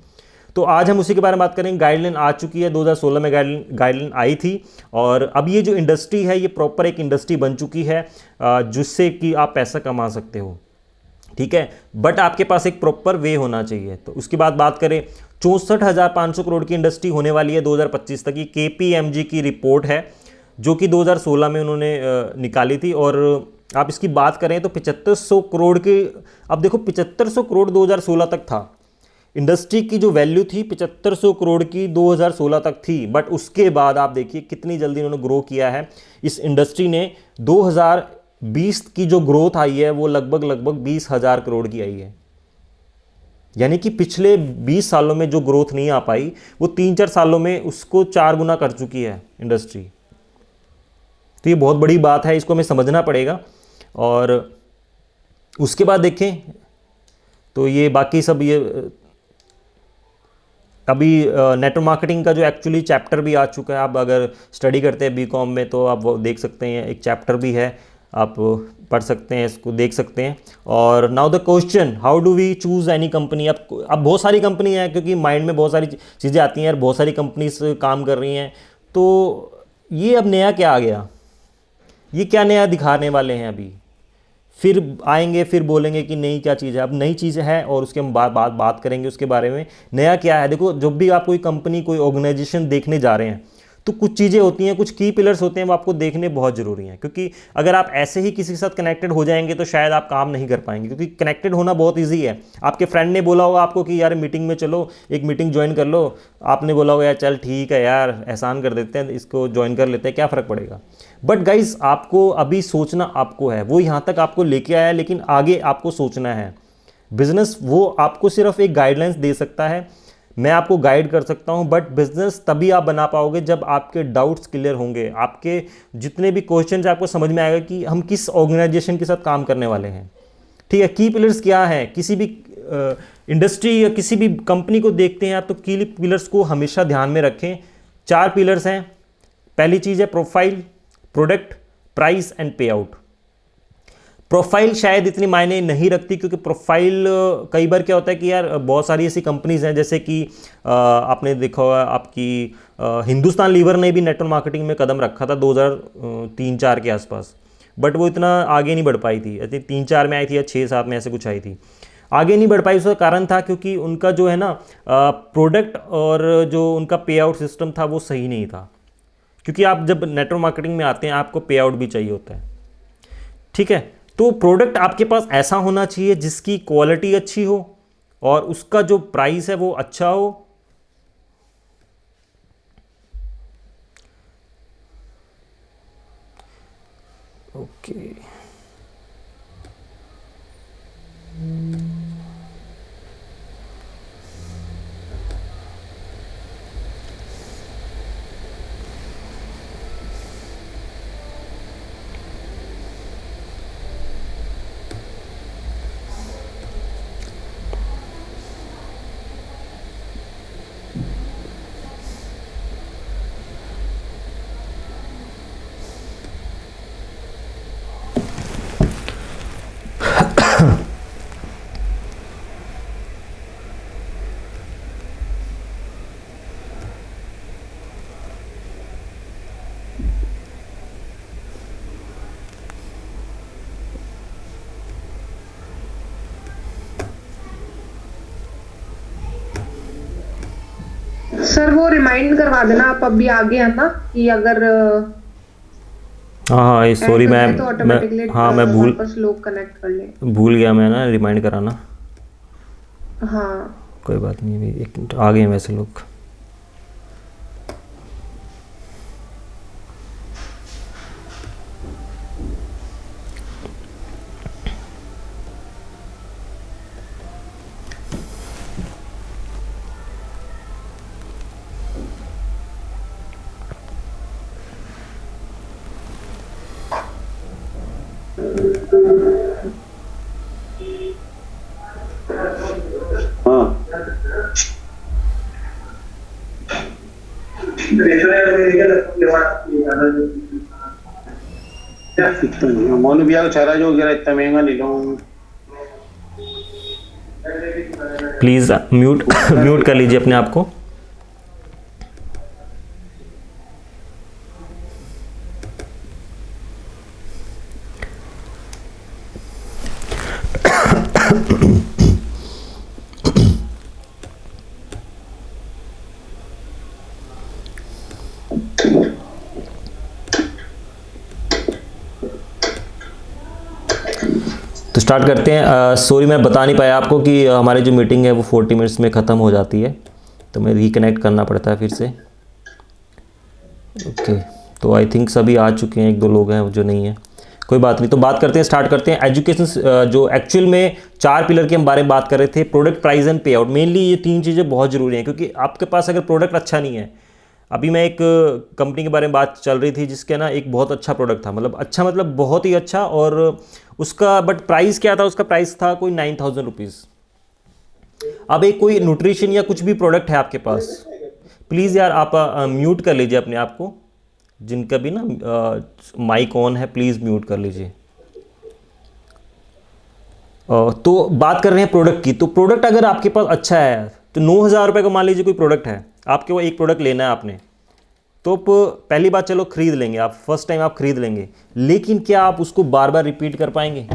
तो आज हम उसी के बारे में बात करेंगे। गाइडलाइन आ चुकी है, 2016 में गाइडलाइन आई थी, और अब ये जो इंडस्ट्री है ये प्रॉपर एक इंडस्ट्री बन चुकी है जिससे कि आप पैसा कमा सकते हो। ठीक है, बट आपके पास एक प्रॉपर वे होना चाहिए। तो उसके बाद बात करें, 64,500 करोड़ की इंडस्ट्री होने वाली है 2025 तक। ये KPMG की रिपोर्ट है जो कि 2016 में उन्होंने निकाली थी। और आप इसकी बात करें तो 7500 करोड़ की, अब देखो 7500 करोड़ 2016 तक था, इंडस्ट्री की जो वैल्यू थी 7500 करोड़ की 2016 तक थी। बट उसके बाद आप देखिए कितनी जल्दी उन्होंने ग्रो किया है इस इंडस्ट्री ने। 2020 की जो ग्रोथ आई है वो लगभग 20,000 करोड़ की आई है। यानी कि पिछले 20 सालों में जो ग्रोथ नहीं आ पाई वो 3-4 सालों में उसको 4 गुना कर चुकी है इंडस्ट्री। तो ये बहुत बड़ी बात है, इसको हमें समझना पड़ेगा। और उसके बाद देखें तो ये बाकी सब ये अभी नेटवर्क मार्केटिंग का जो एक्चुअली चैप्टर भी आ चुका है। आप अगर स्टडी करते हैं BCom में तो आप वो देख सकते हैं, एक चैप्टर भी है, आप पढ़ सकते हैं, इसको देख सकते हैं। और now the question, how do we choose any company. अब बहुत सारी कंपनी है, क्योंकि माइंड में बहुत सारी चीज़ें आती हैं और बहुत सारी कंपनीज काम कर रही हैं। तो ये अब नया क्या आ गया? ये क्या नया दिखाने वाले हैं अभी? फिर आएंगे फिर बोलेंगे कि नई क्या चीज़ है। अब नई चीज़ है और उसके हम बात करेंगे उसके बारे में। नया क्या है? देखो, जब भी आप कोई कंपनी कोई ऑर्गेनाइजेशन देखने जा रहे हैं तो कुछ चीज़ें होती हैं, कुछ की पिलर्स होते हैं, वो आपको देखने बहुत ज़रूरी हैं। क्योंकि अगर आप ऐसे ही किसी के साथ कनेक्टेड हो जाएंगे तो शायद आप काम नहीं कर पाएंगे, क्योंकि कनेक्टेड होना बहुत ईजी है। आपके फ्रेंड ने बोला होगा आपको कि यार मीटिंग में चलो, एक मीटिंग ज्वाइन कर लो, आपने बोला होगा यार चल ठीक है यार, एहसान कर देते हैं, इसको ज्वाइन कर लेते हैं, क्या फ़र्क पड़ेगा। बट गाइस, आपको अभी सोचना आपको है, वो यहाँ तक आपको लेके आया, लेकिन आगे आपको सोचना है। बिजनेस वो आपको सिर्फ एक गाइडलाइंस दे सकता है, मैं आपको गाइड कर सकता हूँ, बट बिजनेस तभी आप बना पाओगे जब आपके डाउट्स क्लियर होंगे, आपके जितने भी क्वेश्चन आपको समझ में आएगा कि हम किस ऑर्गेनाइजेशन के साथ काम करने वाले हैं। ठीक है, की पिलर्स क्या हैं? किसी भी इंडस्ट्री या किसी भी कंपनी को देखते हैं आप तो की पिलर्स को हमेशा ध्यान में रखें। 4 पिलर्स हैं। पहली चीज़ है प्रोफाइल, प्रोडक्ट, प्राइस एंड पे आउट। प्रोफाइल शायद इतनी मायने नहीं रखती, क्योंकि प्रोफाइल कई बार क्या होता है कि यार बहुत सारी ऐसी कंपनीज हैं, जैसे कि आपने देखा होगा आपकी हिंदुस्तान लीवर ने भी नेटवर्क मार्केटिंग में कदम रखा था 2003-4 के आसपास, बट वो इतना आगे नहीं बढ़ पाई थी। आई थिंक 3-4 में आई थी या 6-7 में ऐसे कुछ आई थी, आगे नहीं बढ़ पाई। उसका कारण था क्योंकि उनका जो है ना प्रोडक्ट और जो उनका पे आउट सिस्टम था वो सही नहीं था। क्योंकि आप जब नेटवर्क मार्केटिंग में आते हैं आपको पे आउट भी चाहिए होता है। ठीक है, तो प्रोडक्ट आपके पास ऐसा होना चाहिए जिसकी क्वालिटी अच्छी हो और उसका जो प्राइस है वो अच्छा हो। ओके, सर वो रिमाइंड करवा देना आप अभी आगे है ना कि अगर हाँ सॉरी ऐड मैं है तो ऑटोमेटिकली हाँ मैं वापस लोग कनेक्ट कर ले। भूल गया मैं ना रिमाइंड कराना। हाँ कोई बात नहीं, अभी 1 मिनट, आ गए हैं वैसे लोग। मोनू भैया को चारा जो गिरा इतना महंगा ले लूँ। प्लीज़ म्यूट म्यूट कर लीजिए अपने आप को। तो स्टार्ट करते हैं। सॉरी मैं बता नहीं पाया आपको कि हमारी जो मीटिंग है वो 40 मिनट्स में ख़त्म हो जाती है, तो मैं रिकनेक्ट करना पड़ता है फिर से। ओके, तो आई थिंक सभी आ चुके हैं, 1-2 लोग हैं जो नहीं है, कोई बात नहीं। तो बात करते हैं, स्टार्ट करते हैं। एजुकेशन जो एक्चुअल में 4 पिलर के हम बारे में बात कर रहे थे, प्रोडक्ट, प्राइस एंड पे आउट। मेनली ये 3 चीज़ें बहुत ज़रूरी हैं, क्योंकि आपके पास अगर प्रोडक्ट अच्छा नहीं है, अभी मैं एक कंपनी के बारे में बात चल रही थी जिसके ना एक बहुत अच्छा प्रोडक्ट था, मतलब अच्छा मतलब बहुत ही अच्छा, और उसका बट प्राइस क्या था, उसका प्राइस था कोई 9,000 रुपीज़। अब एक कोई न्यूट्रिशन या कुछ भी प्रोडक्ट है आपके पास, प्लीज़ यार आप म्यूट कर लीजिए अपने आप को, जिनका भी ना माइक ऑन है प्लीज़ म्यूट कर लीजिए। तो बात कर रहे हैं प्रोडक्ट की। तो प्रोडक्ट अगर आपके पास अच्छा है तो 9,000 रुपये का मान लीजिए कोई प्रोडक्ट है, आपके वो एक प्रोडक्ट लेना है आपने, तो पहली बात, चलो खरीद लेंगे आप, फर्स्ट टाइम आप खरीद लेंगे, लेकिन क्या आप उसको बार बार रिपीट कर पाएंगे?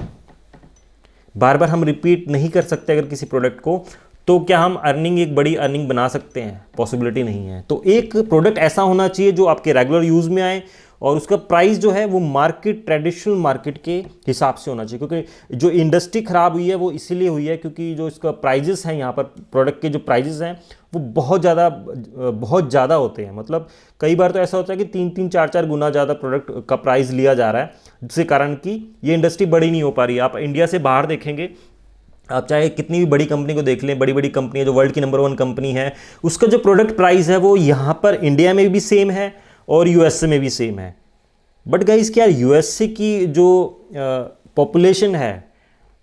बार बार हम रिपीट नहीं कर सकते अगर किसी प्रोडक्ट को, तो क्या हम अर्निंग, एक बड़ी अर्निंग बना सकते हैं? पॉसिबिलिटी नहीं है। तो एक प्रोडक्ट ऐसा होना चाहिए जो आपके रेगुलर यूज़ में आए और उसका प्राइस जो है वो मार्केट, ट्रेडिशनल मार्केट के हिसाब से होना चाहिए। क्योंकि जो इंडस्ट्री ख़राब हुई है वो इसीलिए हुई है क्योंकि जो इसका प्राइजेस हैं, यहाँ पर प्रोडक्ट के जो प्राइजेस हैं वो बहुत ज़्यादा होते हैं। मतलब कई बार तो ऐसा होता है कि 3-3, 4-4 गुना ज़्यादा प्रोडक्ट का प्राइस लिया जा रहा है, जिसके कारण कि ये इंडस्ट्री बड़ी नहीं हो पा रही है। आप इंडिया से बाहर देखेंगे, आप चाहे कितनी भी बड़ी कंपनी को देख लें, बड़ी बड़ी कंपनी जो वर्ल्ड की नंबर 1 कंपनी है, उसका जो प्रोडक्ट प्राइस है वो यहाँ पर इंडिया में भी सेम है और यूएसए में भी सेम है। बट गाइस, क्या यूएसए की जो पॉपुलेशन है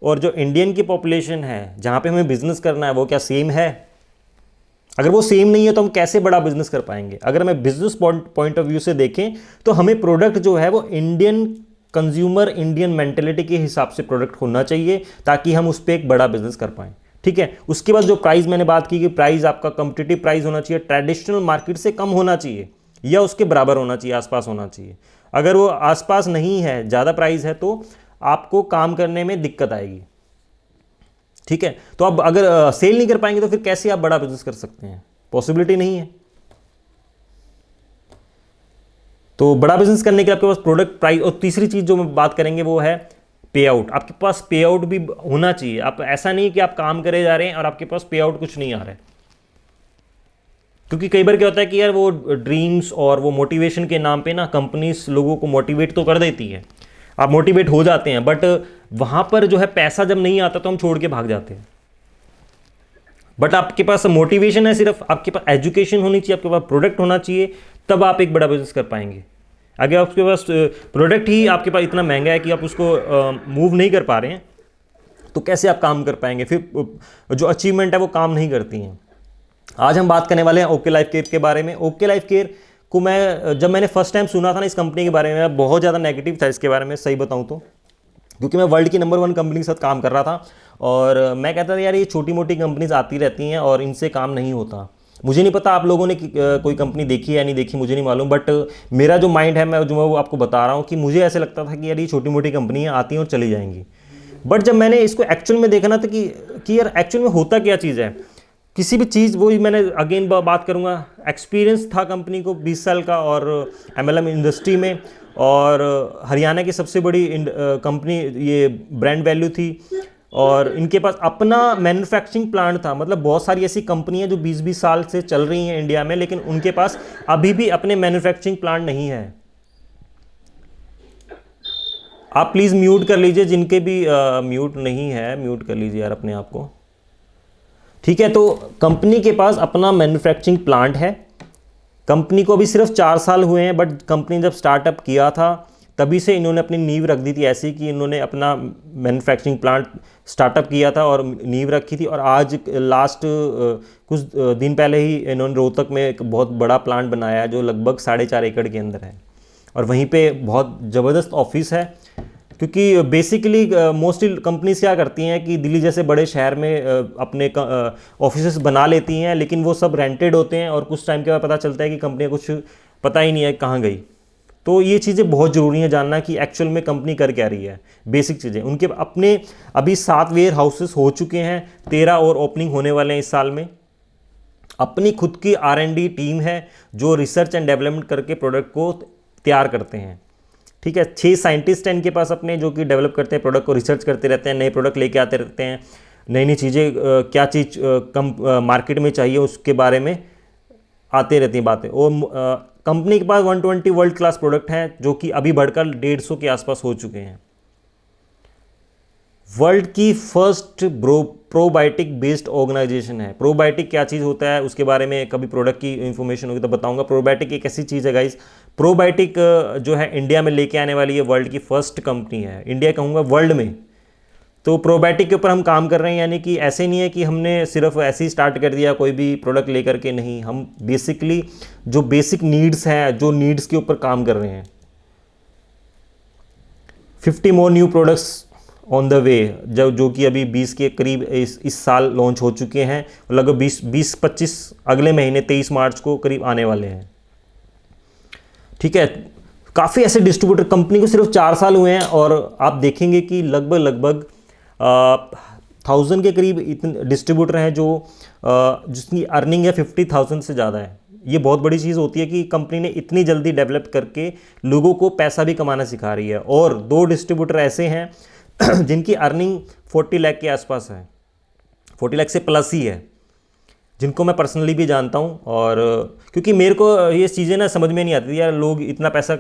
और जो इंडियन की पॉपुलेशन है जहाँ पे हमें बिजनेस करना है, वो क्या सेम है? अगर वो सेम नहीं है तो हम कैसे बड़ा बिजनेस कर पाएंगे? अगर हमें बिजनेस पॉइंट ऑफ व्यू से देखें तो हमें प्रोडक्ट जो है वो इंडियन कंज्यूमर, इंडियन मेंटेलिटी के हिसाब से प्रोडक्ट होना चाहिए ताकि हम उस पर एक बड़ा बिजनेस कर पाएँ। ठीक है। उसके बाद जो प्राइस मैंने बात की कि प्राइस आपका कॉम्पिटिटिव प्राइस होना चाहिए, ट्रेडिशनल मार्केट से कम होना चाहिए या उसके बराबर होना चाहिए, आसपास होना चाहिए। अगर वो आसपास नहीं है, ज़्यादा प्राइस है, तो आपको काम करने में दिक्कत आएगी। ठीक है। तो अब अगर सेल नहीं कर पाएंगे तो फिर कैसे आप बड़ा बिजनेस कर सकते हैं? पॉसिबिलिटी नहीं है। तो बड़ा बिजनेस करने के लिए आपके पास प्रोडक्ट, प्राइस, और तीसरी चीज़ जो हम बात करेंगे वो है पे आउट। आपके पास पे आउट भी होना चाहिए। आप ऐसा नहीं कि आप काम करे जा रहे हैं और आपके पास पे आउट कुछ नहीं आ रहा है। क्योंकि कई बार क्या होता है कि यार वो ड्रीम्स और वो मोटिवेशन के नाम पे ना कंपनीज लोगों को मोटिवेट तो कर देती है, आप मोटिवेट हो जाते हैं, बट वहाँ पर जो है पैसा जब नहीं आता तो हम छोड़ के भाग जाते हैं। बट आपके पास मोटिवेशन है, सिर्फ आपके पास एजुकेशन होनी चाहिए, आपके पास प्रोडक्ट होना चाहिए, तब आप एक बड़ा बिजनेस कर पाएंगे। अगर आपके पास प्रोडक्ट ही आपके पास इतना महंगा है कि आप उसको मूव नहीं कर पा रहे हैं, तो कैसे आप काम कर पाएंगे? फिर जो अचीवमेंट है वो काम नहीं करती हैं। आज हम बात करने वाले हैं ओके लाइफ केयर के बारे में। ओके लाइफ केयर को जब मैंने फर्स्ट टाइम सुना था ना इस कंपनी के बारे में, मैं बहुत ज़्यादा नेगेटिव था इसके बारे में, सही बताऊं तो, क्योंकि मैं वर्ल्ड की नंबर 1 कंपनी के साथ काम कर रहा था और मैं कहता था यार ये छोटी मोटी कंपनीज आती रहती हैं और इनसे काम नहीं होता। मुझे नहीं पता आप लोगों ने कोई कंपनी देखी है या नहीं देखी, मुझे नहीं मालूम, बट मेरा जो माइंड है, मैं वो आपको बता रहा हूँ कि मुझे ऐसे लगता था कि यार ये छोटी मोटी कंपनियाँ आती हैं और चली जाएंगी। बट जब मैंने इसको एक्चुअल में देखा ना तो कि यार एक्चुअल में होता क्या चीज़ है। किसी भी चीज़, वही मैंने अगेन बात करूँगा, एक्सपीरियंस था कंपनी को 20 साल का और MLM इंडस्ट्री में, और हरियाणा की सबसे बड़ी कंपनी, ये ब्रांड वैल्यू थी, और इनके पास अपना मैन्युफैक्चरिंग प्लांट था। मतलब बहुत सारी ऐसी कंपनियां जो 20-20 साल से चल रही हैं इंडिया में, लेकिन उनके पास अभी भी अपने मैन्युफैक्चरिंग प्लांट नहीं है। आप प्लीज़ म्यूट कर लीजिए, जिनके भी म्यूट नहीं है म्यूट कर लीजिए यार अपने आप को। ठीक है। तो कंपनी के पास अपना मैन्युफैक्चरिंग प्लांट है। कंपनी को अभी सिर्फ 4 साल हुए हैं, बट कंपनी जब स्टार्टअप किया था तभी से इन्होंने अपनी नींव रख दी थी ऐसी कि इन्होंने अपना मैन्युफैक्चरिंग प्लांट स्टार्टअप किया था और नींव रखी थी। और आज लास्ट कुछ दिन पहले ही इन्होंने रोहतक में एक बहुत बड़ा प्लांट बनाया है जो लगभग 4.5 एकड़ के अंदर है, और वहीं पे बहुत ज़बरदस्त ऑफिस है। क्योंकि बेसिकली मोस्टली कंपनीज क्या करती हैं कि दिल्ली जैसे बड़े शहर में अपने ऑफिसेस बना लेती हैं, लेकिन वो सब रेंटेड होते हैं और कुछ टाइम के बाद पता चलता है कि कंपनी कुछ पता ही नहीं है कहाँ गई। तो ये चीज़ें बहुत ज़रूरी हैं जानना कि एक्चुअल में कंपनी कर क्या रही है, बेसिक चीज़ें। उनके अपने अभी 7 वेयर हाउसेस हो चुके हैं, 13 और ओपनिंग होने वाले हैं इस साल में। अपनी खुद की R&D टीम है जो रिसर्च एंड डेवलपमेंट करके प्रोडक्ट को तैयार करते हैं। ठीक है। 6 साइंटिस्ट हैं इनके पास अपने, जो कि डेवलप करते हैं प्रोडक्ट को, रिसर्च करते रहते हैं, नए प्रोडक्ट लेके आते रहते हैं, नई नई चीज़ें, क्या चीज़ मार्केट में चाहिए उसके बारे में आते रहती हैं बातें। और कंपनी के पास 120 वर्ल्ड क्लास प्रोडक्ट हैं जो कि अभी बढ़कर 150 के आसपास हो चुके हैं। वर्ल्ड की फर्स्ट प्रोबायोटिक बेस्ड ऑर्गेनाइजेशन है। प्रोबायोटिक क्या चीज़ होता है उसके बारे में कभी प्रोडक्ट की इन्फॉर्मेशन होगी तो बताऊंगा। प्रोबायोटिक एक ऐसी चीज़ है गाइस, प्रोबायोटिक जो है इंडिया में लेके आने वाली है, वर्ल्ड की फर्स्ट कंपनी है, इंडिया कहूँगा वर्ल्ड में। तो प्रोबायोटिक के ऊपर हम काम कर रहे हैं, यानी कि ऐसे नहीं है कि हमने सिर्फ ऐसे ही स्टार्ट कर दिया कोई भी प्रोडक्ट लेकर के, नहीं, हम बेसिकली जो बेसिक नीड्स हैं, जो नीड्स के ऊपर काम कर रहे हैं। 50 more new products on the way, जो कि अभी 20 के करीब इस साल लॉन्च हो चुके हैं, लगभग 20-25 अगले महीने 23 मार्च को करीब आने वाले हैं। ठीक है। काफ़ी ऐसे डिस्ट्रीब्यूटर, कंपनी को सिर्फ 4 साल हुए हैं और आप देखेंगे कि लगभग 1000 के करीब इतने डिस्ट्रीब्यूटर हैं जो जिसकी अर्निंग है 50,000 से ज़्यादा है। ये बहुत बड़ी चीज़ होती है कि कंपनी ने इतनी जल्दी डेवलप करके लोगों को पैसा भी कमाना सिखा रही है। और 2 डिस्ट्रीब्यूटर ऐसे हैं जिनकी अर्निंग 40 लाख के आसपास है, 40 लाख से प्लस ही है, जिनको मैं पर्सनली भी जानता हूं। और क्योंकि मेरे को ये चीज़ें ना समझ में नहीं आती यार, लोग इतना पैसा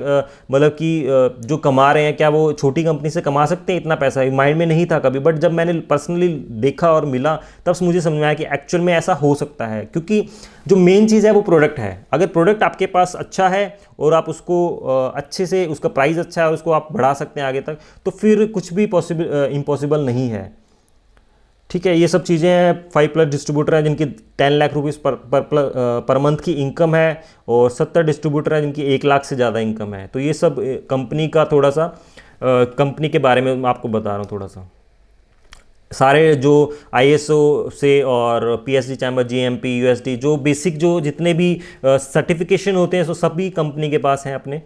मतलब कि जो कमा रहे हैं, क्या वो छोटी कंपनी से कमा सकते हैं इतना पैसा? माइंड में नहीं था कभी, बट जब मैंने पर्सनली देखा और मिला तब मुझे समझ में आया कि एक्चुअल में ऐसा हो सकता है। क्योंकि जो मेन चीज़ है वो प्रोडक्ट है। अगर प्रोडक्ट आपके पास अच्छा है और आप उसको अच्छे से, उसका प्राइस अच्छा है और उसको आप बढ़ा सकते हैं आगे तक, तो फिर कुछ भी इम्पॉसिबल नहीं है। ठीक है, ये सब चीज़ें हैं। 5+ डिस्ट्रीब्यूटर हैं जिनकी 10 लाख रुपीज़ पर मंथ की इनकम है और 70 डिस्ट्रीब्यूटर हैं जिनकी 1 लाख से ज़्यादा इनकम है। तो ये सब कंपनी का थोड़ा सा कंपनी के बारे में मैं आपको बता रहा हूँ थोड़ा सा। सारे जो ISO से और PSG चैम्बर, GMP, USD, जो बेसिक जो जितने भी सर्टिफिकेशन होते हैं, सो सभी कंपनी के पास हैं अपने।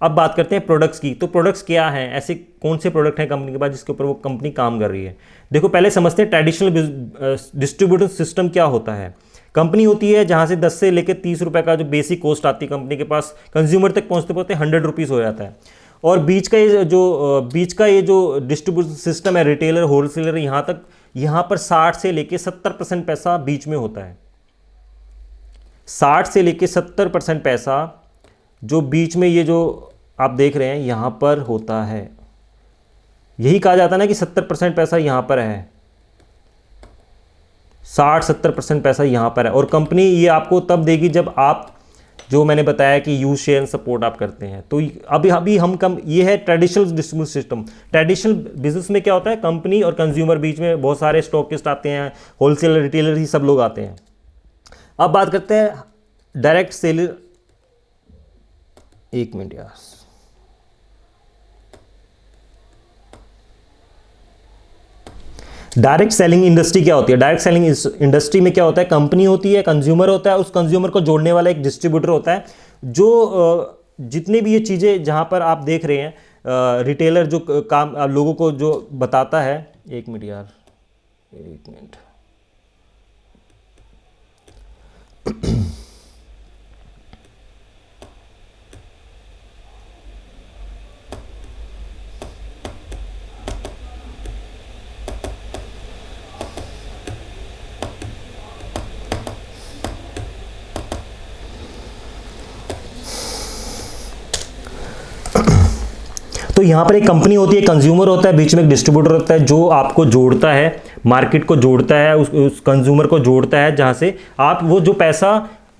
अब बात करते हैं प्रोडक्ट्स की। तो प्रोडक्ट्स क्या हैं, ऐसे कौन से प्रोडक्ट हैं कंपनी के पास जिसके ऊपर वो कंपनी काम कर रही है? देखो, पहले समझते हैं ट्रेडिशनल डिस्ट्रीब्यूटर सिस्टम क्या होता है। कंपनी होती है जहाँ से 10 से लेकर 30 रुपये का जो बेसिक कॉस्ट आती है कंपनी के पास, कंज्यूमर तक पहुँचते पहुँचते 100 रुपीज़ हो जाता है। और बीच का ये जो डिस्ट्रीब्यूशन सिस्टम है, रिटेलर, होलसेलर, यहाँ पर 60 से लेकर 70% पैसा बीच में होता है। 60 से लेकर 70% पैसा जो बीच में ये जो आप देख रहे हैं यहाँ पर होता है। यही कहा जाता है ना कि 70% पैसा यहाँ पर है, 60-70% पैसा यहाँ पर है। और कंपनी ये आपको तब देगी जब आप, जो मैंने बताया कि यूज शेयर सपोर्ट आप करते हैं। तो अभी ये है traditional distribution system. Traditional business में क्या होता है, कंपनी और कंज्यूमर बीच में बहुत सारे स्टॉकिस्ट आते हैं, होलसेलर, रिटेलर, ही सब लोग आते हैं। अब बात करते हैं डायरेक्ट सेलर। 1 मिनट यार। डायरेक्ट सेलिंग इंडस्ट्री क्या होती है? डायरेक्ट सेलिंग इंडस्ट्री में क्या होता है, कंपनी होती है, कंज्यूमर होता है, उस कंज्यूमर को जोड़ने वाला एक डिस्ट्रीब्यूटर होता है, जो जितने भी ये चीज़ें जहां पर आप देख रहे हैं, रिटेलर जो काम लोगों को जो बताता है। 1 मिनट यार, 1 मिनट। तो यहाँ पर एक कंपनी होती है, कंज्यूमर होता है, बीच में एक डिस्ट्रीब्यूटर होता है जो आपको जोड़ता है, मार्केट को जोड़ता है, उस कंज्यूमर को जोड़ता है, जहाँ से आप वो जो पैसा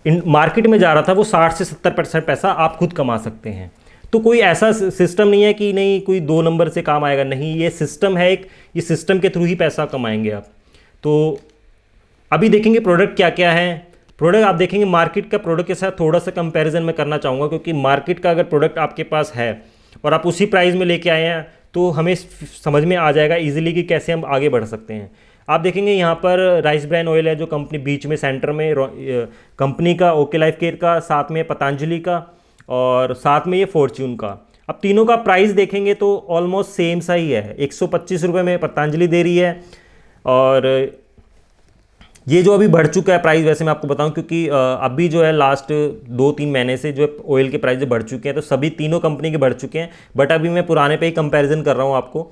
मार्केट में जा रहा था वो 60 से 70% पैसा आप खुद कमा सकते हैं। तो कोई ऐसा सिस्टम नहीं है कि नहीं कोई 2 नंबर से काम आएगा, नहीं, ये सिस्टम है एक, ये सिस्टम के थ्रू ही पैसा कमाएंगे आप। तो अभी देखेंगे प्रोडक्ट क्या क्या है। प्रोडक्ट आप देखेंगे मार्केट का प्रोडक्ट के साथ थोड़ा सा कंपैरिजन मैं करना चाहूँगा, क्योंकि मार्केट का अगर प्रोडक्ट आपके पास है और आप उसी प्राइस में लेके आए हैं तो हमें समझ में आ जाएगा इजीली कि कैसे हम आगे बढ़ सकते हैं। आप देखेंगे यहाँ पर राइस ब्रान ऑयल है जो कंपनी बीच में सेंटर में, कंपनी का ओके लाइफ केयर का, साथ में पतंजलि का और साथ में ये फॉर्च्यून का। अब तीनों का प्राइस देखेंगे तो ऑलमोस्ट सेम सा ही है। 125 रुपये में पतंजलि दे रही है और ये जो अभी बढ़ चुका है प्राइस, वैसे मैं आपको बताऊं क्योंकि अभी जो है लास्ट 2-3 महीने से जो ऑयल के प्राइस बढ़ चुके हैं, तो सभी तीनों कंपनी के बढ़ चुके हैं, बट अभी मैं पुराने पे ही कंपैरिजन कर रहा हूं आपको।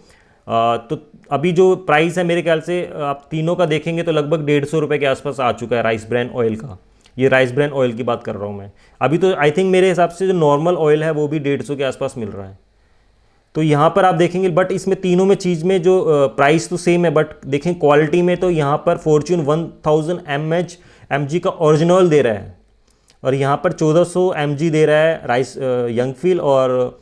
तो अभी जो प्राइस है मेरे ख्याल से आप तीनों का देखेंगे तो लगभग 150 रुपये के आसपास आ चुका है राइस ब्रान ऑयल का। ये राइस ब्रान ऑयल की बात कर रहा हूँ मैं। अभी तो आई थिंक मेरे हिसाब से जो नॉर्मल ऑयल है वो भी 150 के आसपास मिल रहा है। तो यहाँ पर आप देखेंगे, बट इसमें तीनों में चीज़ में जो प्राइस तो सेम है, बट देखें क्वालिटी में तो यहाँ पर फॉर्च्यून 1000 mg का ओरिजिनल दे रहा है और यहाँ पर 1400 mg दे रहा है राइस यंगफील, और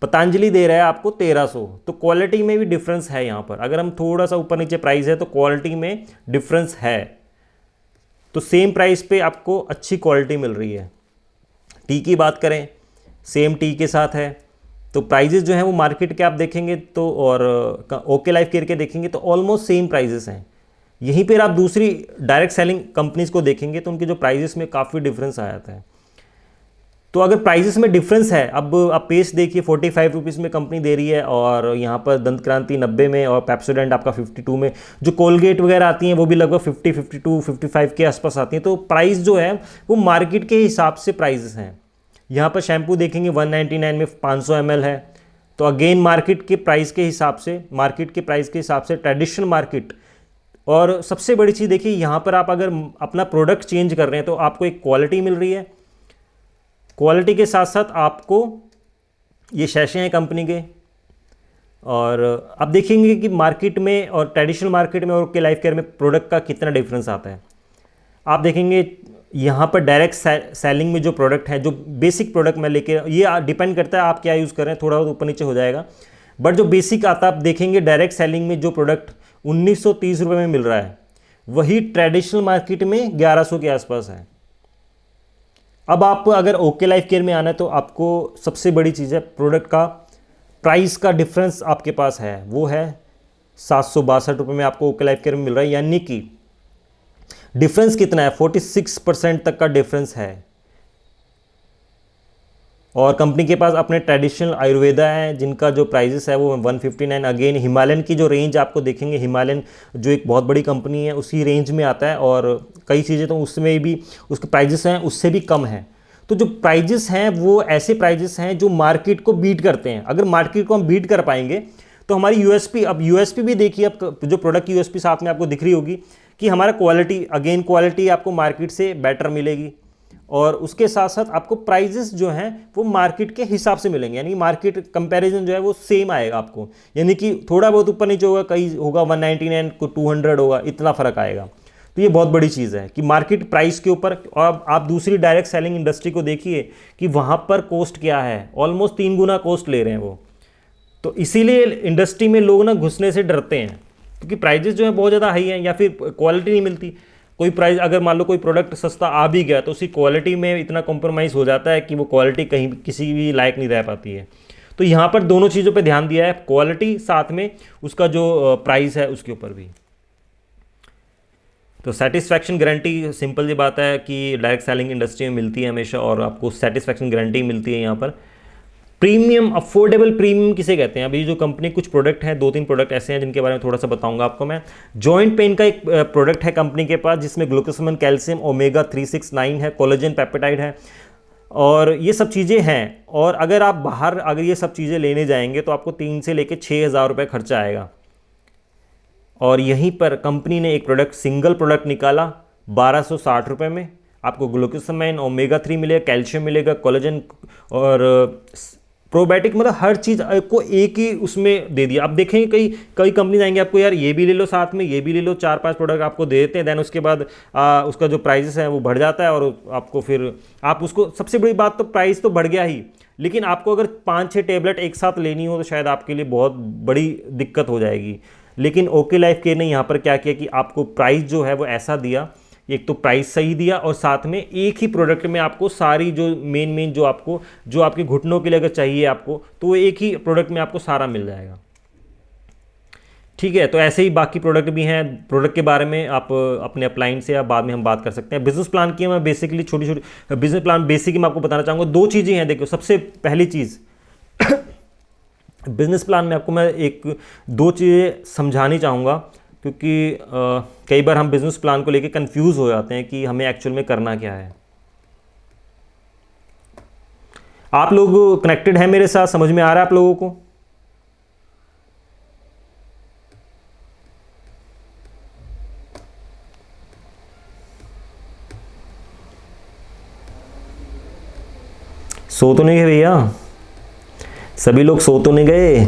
पतंजलि दे रहा है आपको 1300। तो क्वालिटी में भी डिफरेंस है यहाँ पर। अगर हम थोड़ा सा ऊपर नीचे प्राइस है तो क्वालिटी में डिफरेंस है। तो सेम प्राइस पे आपको अच्छी क्वालिटी मिल रही है। टी की बात करें, सेम टी के साथ है, तो प्राइजेस जो हैं वो मार्केट के आप देखेंगे तो, और ओके लाइफ केयर के देखेंगे तो ऑलमोस्ट सेम प्राइजेस हैं। यहीं पर आप दूसरी डायरेक्ट सेलिंग कंपनीज को देखेंगे तो उनके जो प्राइजेस में काफ़ी डिफरेंस आ जाता है। तो अगर प्राइजेस में डिफरेंस है, अब आप पेस्ट देखिए 45 रुपीज़ में कंपनी दे रही है, और यहाँ पर दंत क्रांति 90 में, और पेप्सोडेंट आपका 52 में, जो कोलगेट वगैरह आती हैं वो भी लगभग 50, 52, 55 के आसपास आती हैं। तो प्राइस जो है वो मार्केट के हिसाब से प्राइजेस हैं। यहाँ पर शैम्पू देखेंगे 199 में 500 ml है, तो अगेन मार्केट के प्राइस के हिसाब से ट्रेडिशनल मार्केट। और सबसे बड़ी चीज़ देखिए, यहाँ पर आप अगर अपना प्रोडक्ट चेंज कर रहे हैं तो आपको एक क्वालिटी मिल रही है, क्वालिटी के साथ साथ आपको ये शैशे हैं कंपनी के। और आप देखेंगे कि मार्केट में और ट्रेडिशनल मार्केट में और ओके लाइफ केयर में प्रोडक्ट का कितना डिफरेंस आता है। आप देखेंगे यहाँ पर डायरेक्ट सेलिंग में जो प्रोडक्ट है, जो बेसिक प्रोडक्ट मैं लेके, ये डिपेंड करता है आप क्या यूज़ कर रहे हैं, थोड़ा बहुत ऊपर नीचे हो जाएगा, बट जो बेसिक आता है आप देखेंगे डायरेक्ट सेलिंग में जो प्रोडक्ट 1930 रुपये में मिल रहा है, वही ट्रेडिशनल मार्केट में 1100 के आसपास है। अब आप अगर ओके लाइफ केयर में आना है तो आपको सबसे बड़ी चीज़ है प्रोडक्ट का प्राइस का डिफरेंस आपके पास है, वो है 762 रुपये में आपको ओके लाइफ केयर में मिल रहा है, यानी कि डिफरेंस कितना है, 46% तक का डिफरेंस है। और कंपनी के पास अपने ट्रेडिशनल आयुर्वेदा है जिनका जो प्राइजेस है वो 159। अगेन हिमालयन की जो रेंज आपको देखेंगे, हिमालयन जो एक बहुत बड़ी कंपनी है उसी रेंज में आता है, और कई चीज़ें तो उसमें भी उसके प्राइजेस हैं उससे भी कम है। तो जो प्राइजेस हैं वो ऐसे प्राइजेस हैं जो मार्केट को बीट करते हैं। अगर मार्केट को हम बीट कर पाएंगे तो हमारी यूएसपी, अब यूएसपी भी देखिए, अब जो प्रोडक्ट की यूएसपी साथ में आपको दिख रही होगी कि हमारा क्वालिटी, अगेन क्वालिटी आपको मार्केट से बेटर मिलेगी, और उसके साथ साथ आपको प्राइजेस जो हैं वो मार्केट के हिसाब से मिलेंगे, यानी मार्केट कंपैरिजन जो है वो सेम आएगा आपको, यानी कि थोड़ा बहुत ऊपर नीचे होगा, कहीं होगा 199 को 200 होगा, इतना फ़र्क आएगा। तो ये बहुत बड़ी चीज़ है कि मार्केट प्राइस के ऊपर। और आप दूसरी डायरेक्ट सेलिंग इंडस्ट्री को देखिए कि वहाँ पर कॉस्ट क्या है, ऑलमोस्ट 3 गुना कॉस्ट ले रहे हैं वो। तो इसीलिए इंडस्ट्री में लोग ना घुसने से डरते हैं, क्योंकि प्राइजेस जो है बहुत ज़्यादा हाई हैं, या फिर क्वालिटी नहीं मिलती। कोई प्राइस, अगर मान लो कोई प्रोडक्ट सस्ता आ भी गया तो उसकी क्वालिटी में इतना कॉम्प्रोमाइज़ हो जाता है कि वो क्वालिटी कहीं किसी भी लायक नहीं रह पाती है। तो यहाँ पर दोनों चीज़ों पे ध्यान दिया है, क्वालिटी साथ में उसका जो प्राइस है उसके ऊपर भी। तो सेटिस्फैक्शन गारंटी, सिंपल ये बात है कि डायरेक्ट सेलिंग इंडस्ट्री में मिलती है हमेशा, और आपको सेटिस्फैक्शन गारंटी मिलती है यहाँ पर। प्रीमियम, अफोर्डेबल प्रीमियम किसे कहते हैं? अभी जो कंपनी कुछ प्रोडक्ट हैं, 2-3 प्रोडक्ट ऐसे हैं जिनके बारे में थोड़ा सा बताऊंगा आपको मैं। जॉइंट पेन का एक प्रोडक्ट है कंपनी के पास जिसमें ग्लूकोसामाइन, कैल्शियम, ओमेगा 369 है, कोलेजन पेप्टाइड है, और ये सब चीज़ें हैं। और अगर आप बाहर अगर ये सब चीज़ें लेने जाएंगे तो आपको 3 से लेकर 6,000 रुपये खर्चा आएगा। और यहीं पर कंपनी ने एक प्रोडक्ट, सिंगल प्रोडक्ट निकाला 1260 रुपये में, आपको ग्लूकोसामाइन, ओमेगा 3 मिलेगा, कैल्शियम मिलेगा, कोलेजन और प्रोबायोटिक, मतलब हर चीज़ आपको एक ही उसमें दे दिया। आप देखेंगे कई कंपनी आएंगे आपको, यार ये भी ले लो साथ में, ये भी ले लो, 4-5 प्रोडक्ट आपको दे देते हैं। देन उसके बाद उसका जो प्राइसेस है वो बढ़ जाता है, और आपको फिर आप उसको, सबसे बड़ी बात तो प्राइस तो बढ़ गया ही, लेकिन आपको अगर 5-6 टेबलेट एक साथ लेनी हो तो शायद आपके लिए बहुत बड़ी दिक्कत हो जाएगी। लेकिन ओके लाइफ केयर ने यहाँ पर क्या किया कि आपको प्राइस जो है वो ऐसा दिया, एक तो प्राइस सही दिया, और साथ में एक ही प्रोडक्ट में आपको सारी जो मेन जो आपके घुटनों के लिए अगर चाहिए आपको, तो वो एक ही प्रोडक्ट में आपको सारा मिल जाएगा। ठीक है, तो ऐसे ही बाकी प्रोडक्ट भी हैं। प्रोडक्ट के बारे में आप अपने अप्लायंस से या बाद में हम बात कर सकते हैं। बिजनेस प्लान की मैं बेसिकली छोटी बिजनेस प्लान बेसिक मैं आपको बताना चाहूँगा। 2 चीज़ें हैं, देखो सबसे पहली चीज़ बिजनेस प्लान में आपको मैं 1-2 चीज़ें समझानी चाहूँगा, क्योंकि कई बार हम बिजनेस प्लान को लेके कंफ्यूज हो जाते हैं कि हमें एक्चुअल में करना क्या है। आप लोग कनेक्टेड हैं मेरे साथ? समझ में आ रहा है आप लोगों को? सो तो नहीं गए भैया? सभी लोग सो तो नहीं गए?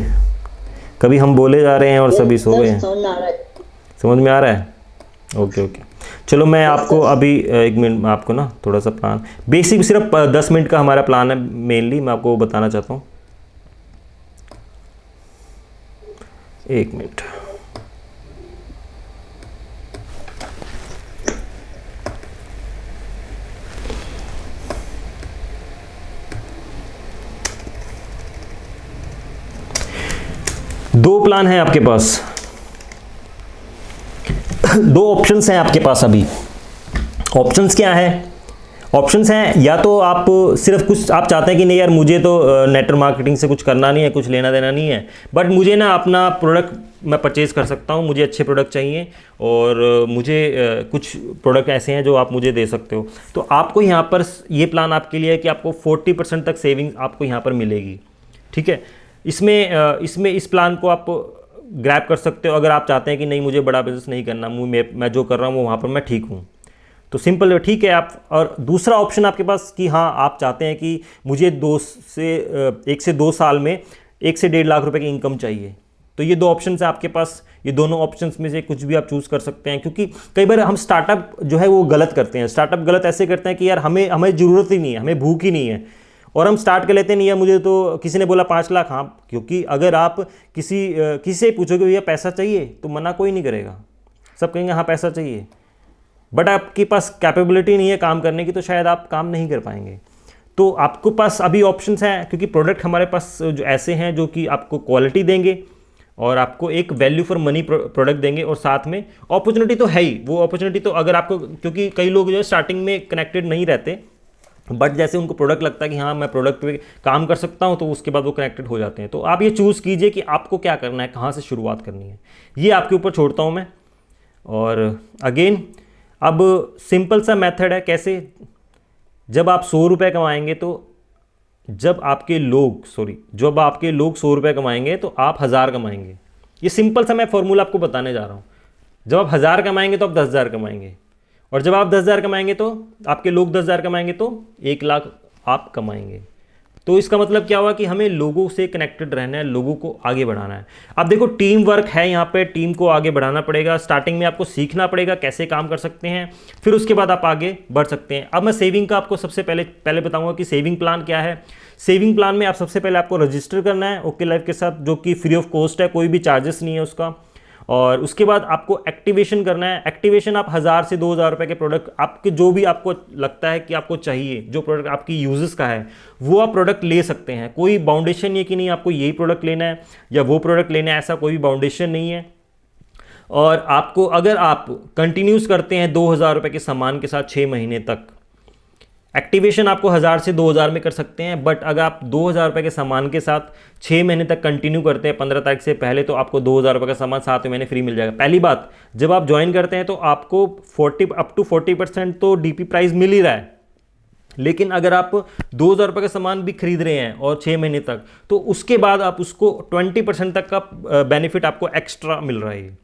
कभी हम बोले जा रहे हैं और सभी सो गए हैं। समझ में आ रहा है? ओके। चलो मैं आपको अभी 1 मिनट आपको ना थोड़ा सा प्लान बेसिक, सिर्फ 10 मिनट का हमारा प्लान है मेनली, मैं आपको बताना चाहता हूँ। 1 मिनट। दो प्लान है आपके पास, 2 ऑप्शंस हैं आपके पास अभी। ऑप्शंस क्या है? ऑप्शंस हैं, या तो आप सिर्फ कुछ आप चाहते हैं कि नहीं यार मुझे तो नेटवर्क मार्केटिंग से कुछ करना नहीं है, कुछ लेना देना नहीं है, बट मुझे ना अपना प्रोडक्ट मैं परचेज कर सकता हूँ, मुझे अच्छे प्रोडक्ट चाहिए और मुझे कुछ प्रोडक्ट ऐसे हैं जो आप मुझे दे सकते हो। तो आपको यहाँ पर ये प्लान आपके लिए है कि आपको 40% तक सेविंग आपको यहाँ पर मिलेगी। ठीक है, इसमें इस प्लान को आप ग्रैब कर सकते हो अगर आप चाहते हैं कि नहीं मुझे बड़ा बिजनेस नहीं करना, मैं जो कर रहा हूँ वहाँ पर मैं ठीक हूँ, तो सिंपल ठीक है आप। और दूसरा ऑप्शन आपके पास कि हाँ आप चाहते हैं कि मुझे 1 से 2 साल में 1 से 1.5 लाख रुपए की इनकम चाहिए, तो ये 2 ऑप्शन है आपके पास। ये दोनों ऑप्शंस में से कुछ भी आप चूज़ कर सकते हैं, क्योंकि कई बार हम स्टार्टअप जो है वो गलत करते हैं। स्टार्टअप गलत ऐसे करते हैं कि यार हमें ज़रूरत ही नहीं है, हमें भूख ही नहीं है, और हम स्टार्ट कर लेते नहीं है मुझे तो किसी ने बोला 5 लाख, हाँ, क्योंकि अगर आप किसी से पूछोगे भैया पैसा चाहिए तो मना कोई नहीं करेगा, सब कहेंगे हाँ पैसा चाहिए, बट आपके पास कैपेबिलिटी नहीं है काम करने की, तो शायद आप काम नहीं कर पाएंगे। तो आपको पास अभी ऑप्शंस हैं, क्योंकि प्रोडक्ट हमारे पास जो ऐसे हैं जो कि आपको क्वालिटी देंगे और आपको एक वैल्यू फॉर मनी प्रोडक्ट देंगे, और साथ में अपॉर्चुनिटी तो है ही। वो अपॉर्चुनिटी तो अगर आपको, क्योंकि कई लोग जो है स्टार्टिंग में कनेक्टेड नहीं रहते, बट जैसे उनको प्रोडक्ट लगता है कि हाँ मैं प्रोडक्ट पे काम कर सकता हूँ, तो उसके बाद वो कनेक्टेड हो जाते हैं। तो आप ये चूज़ कीजिए कि आपको क्या करना है, कहाँ से शुरुआत करनी है, ये आपके ऊपर छोड़ता हूँ मैं। और अगेन अब सिंपल सा मेथड है कैसे, जब आप 100 रुपये कमाएंगे तो जब आपके लोग 100 रुपये कमाएंगे तो आप 1000 कमाएंगे। ये सिंपल सा मैं फॉर्मूला आपको बताने जा रहा हूँ। जब आप 1000 कमाएंगे तो आप 10,000 कमाएंगे, और जब आप 10,000 कमाएंगे तो आपके लोग 10,000 कमाएंगे तो 1 लाख आप कमाएंगे। तो इसका मतलब क्या हुआ कि हमें लोगों से कनेक्टेड रहना है, लोगों को आगे बढ़ाना है। अब देखो टीम वर्क है, यहाँ पे टीम को आगे बढ़ाना पड़ेगा। स्टार्टिंग में आपको सीखना पड़ेगा कैसे काम कर सकते हैं, फिर उसके बाद आप आगे बढ़ सकते हैं। अब मैं सेविंग का आपको सबसे पहले बताऊंगा कि सेविंग प्लान क्या है। सेविंग प्लान में आप सबसे पहले आपको रजिस्टर करना है ओके लाइफ के साथ, जो कि फ्री ऑफ कॉस्ट है, कोई भी चार्जेस नहीं है उसका। और उसके बाद आपको एक्टिवेशन करना है। एक्टिवेशन आप 1000 से 2000 रुपए के प्रोडक्ट, आपके जो भी आपको लगता है कि आपको चाहिए, जो प्रोडक्ट आपकी यूजेस का है, वो आप प्रोडक्ट ले सकते हैं। कोई बाउंडेशन नहीं है कि नहीं आपको यही प्रोडक्ट लेना है या वो प्रोडक्ट लेना है, ऐसा कोई भी बाउंडेशन नहीं है। और आपको, अगर आप कंटिन्यूस करते हैं 2000 रुपए के सामान के साथ 6 महीने तक, एक्टिवेशन आपको 1000 से 2000 में कर सकते हैं, बट अगर आप 2000 रुपये के सामान के साथ 6 महीने तक कंटिन्यू करते हैं 15 तारीख से पहले, तो आपको 2000 रुपये का सामान 7 महीने फ्री मिल जाएगा। पहली बात, जब आप ज्वाइन करते हैं तो आपको 40% तो डीपी प्राइस मिल ही रहा है, लेकिन अगर आप 2000 रुपये का सामान भी खरीद रहे हैं और 6 महीने तक, तो उसके बाद आप उसको 20% तक का बेनिफिट आपको एक्स्ट्रा मिल रहा है।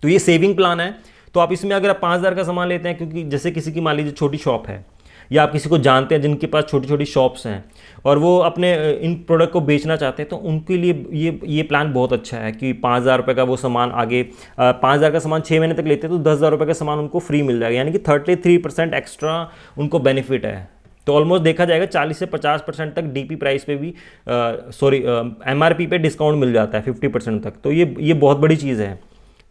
तो ये सेविंग प्लान है। तो आप इसमें अगर आप 5000 का सामान लेते हैं, क्योंकि जैसे किसी की मान लीजिए छोटी शॉप है, या आप किसी को जानते हैं जिनके पास छोटी छोटी शॉप्स हैं और वो अपने इन प्रोडक्ट को बेचना चाहते हैं, तो उनके लिए ये प्लान बहुत अच्छा है कि 5000 रुपये का वो सामान आगे 5000 का सामान 6 महीने तक लेते हैं तो 10,000 रुपये का सामान उनको फ्री मिल जाएगा, यानी कि 33% एक्स्ट्रा उनको बेनिफिट है। तो ऑलमोस्ट देखा जाएगा 40 से 50% तक डीपी प्राइस पे भी MRP पे डिस्काउंट मिल जाता है 50% तक। तो ये बहुत बड़ी चीज़ है,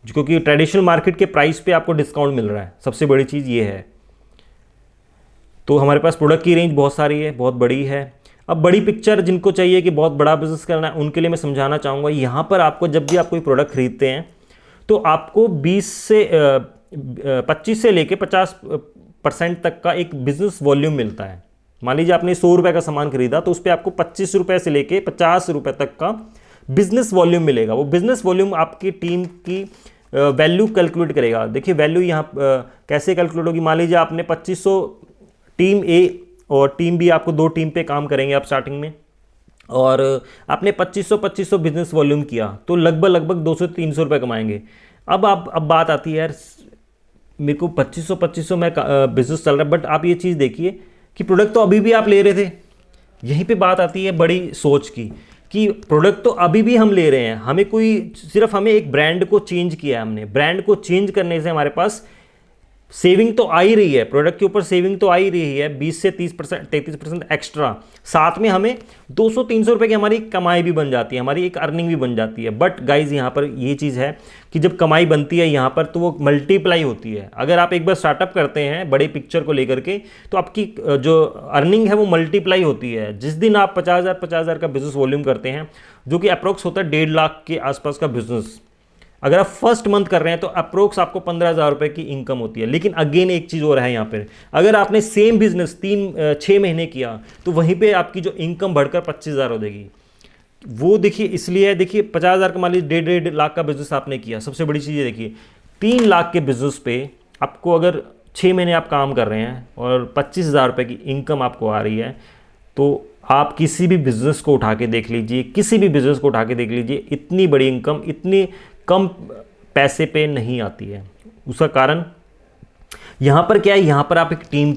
क्योंकि ट्रेडिशनल मार्केट के प्राइस पे आपको डिस्काउंट मिल रहा है। सबसे बड़ी चीज़ ये है। तो हमारे पास प्रोडक्ट की रेंज बहुत सारी है, बहुत बड़ी है। अब बड़ी पिक्चर जिनको चाहिए कि बहुत बड़ा बिजनेस करना है, उनके लिए मैं समझाना चाहूँगा, यहाँ पर आपको जब भी आप कोई प्रोडक्ट खरीदते हैं तो आपको 25 से लेके 50% तक का एक बिजनेस वॉल्यूम मिलता है। मान लीजिए आपने 100 रुपये का सामान खरीदा, तो उस पर आपको 25 रुपये से लेके 50 रुपये तक का बिजनेस वॉल्यूम मिलेगा। वो बिजनेस वॉल्यूम आपकी टीम की वैल्यू कैलकुलेट करेगा। देखिए वैल्यू यहाँ कैसे कैलकुलेट होगी। मान लीजिए आपने 2500, टीम ए और टीम बी, आपको 2 टीम पे काम करेंगे आप स्टार्टिंग में, और आपने 2500 बिजनेस वॉल्यूम किया, तो लगभग 200-300 रुपये कमाएंगे। अब बात आती है यार मेरे को 2500 में बिजनेस चल रहा है, बट आप ये चीज़ देखिए कि प्रोडक्ट तो अभी भी आप ले रहे थे। यहीं पे बात आती है बड़ी सोच की कि प्रोडक्ट तो अभी भी हम ले रहे हैं, हमें एक ब्रांड को चेंज किया है। हमने ब्रांड को चेंज करने से हमारे पास सेविंग तो आ ही रही है, प्रोडक्ट के ऊपर सेविंग तो आ ही रही है 20 से 33% एक्स्ट्रा। साथ में हमें 200-300 रुपये की हमारी कमाई भी बन जाती है, हमारी एक अर्निंग भी बन जाती है। बट गाइज यहाँ पर ये चीज़ है कि जब कमाई बनती है यहाँ पर, तो वो मल्टीप्लाई होती है। अगर आप एक बार स्टार्टअप करते हैं बड़े पिक्चर को लेकर के, तो आपकी जो अर्निंग है वो मल्टीप्लाई होती है। जिस दिन आप 50,000 का बिजनेस वॉल्यूम करते हैं, जो कि अप्रोक्स होता है 1.5 लाख के आसपास का बिजनेस, अगर आप फर्स्ट मंथ कर रहे हैं तो अप्रोक्स आपको 15,000 रुपये की इनकम होती है। लेकिन अगेन एक चीज़ और है यहाँ पर, अगर आपने सेम बिजनेस 6 महीने किया तो वहीं पे आपकी जो इनकम बढ़कर 25,000 हो जाएगी। वो देखिए इसलिए, देखिए 50,000 का मान लीजिए 1.5 लाख का बिजनेस आपने किया, सबसे बड़ी चीज़ ये देखिए 3 लाख के बिजनेस पे आपको अगर 6 महीने आप काम कर रहे हैं और 25,000 रुपये की इनकम आपको आ रही है, तो आप किसी भी बिज़नेस को उठा के देख लीजिए, किसी भी बिज़नेस को उठा के देख लीजिए, इतनी बड़ी इनकम इतनी कम पैसे पे नहीं आती है। उसका कारण यहाँ पर क्या है, यहाँ पर आप एक टीम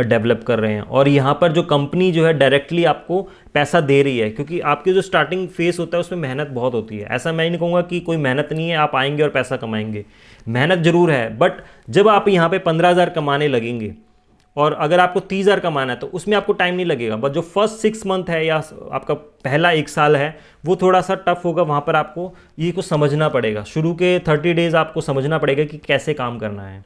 डेवलप कर रहे हैं और यहाँ पर जो कंपनी जो है डायरेक्टली आपको पैसा दे रही है, क्योंकि आपके जो स्टार्टिंग फेस होता है उसमें मेहनत बहुत होती है। ऐसा मैं नहीं कहूँगा कि कोई मेहनत नहीं है, आप आएंगे और पैसा कमाएंगे, मेहनत ज़रूर है। बट जब आप यहाँ पे 15,000 कमाने लगेंगे और अगर आपको 30,000 कमाना है तो उसमें आपको टाइम नहीं लगेगा। बट जो फर्स्ट 6 मंथ है या आपका पहला 1 साल है वो थोड़ा सा टफ होगा। वहाँ पर आपको ये कुछ समझना पड़ेगा, शुरू के 30 डेज़ आपको समझना पड़ेगा कि कैसे काम करना है।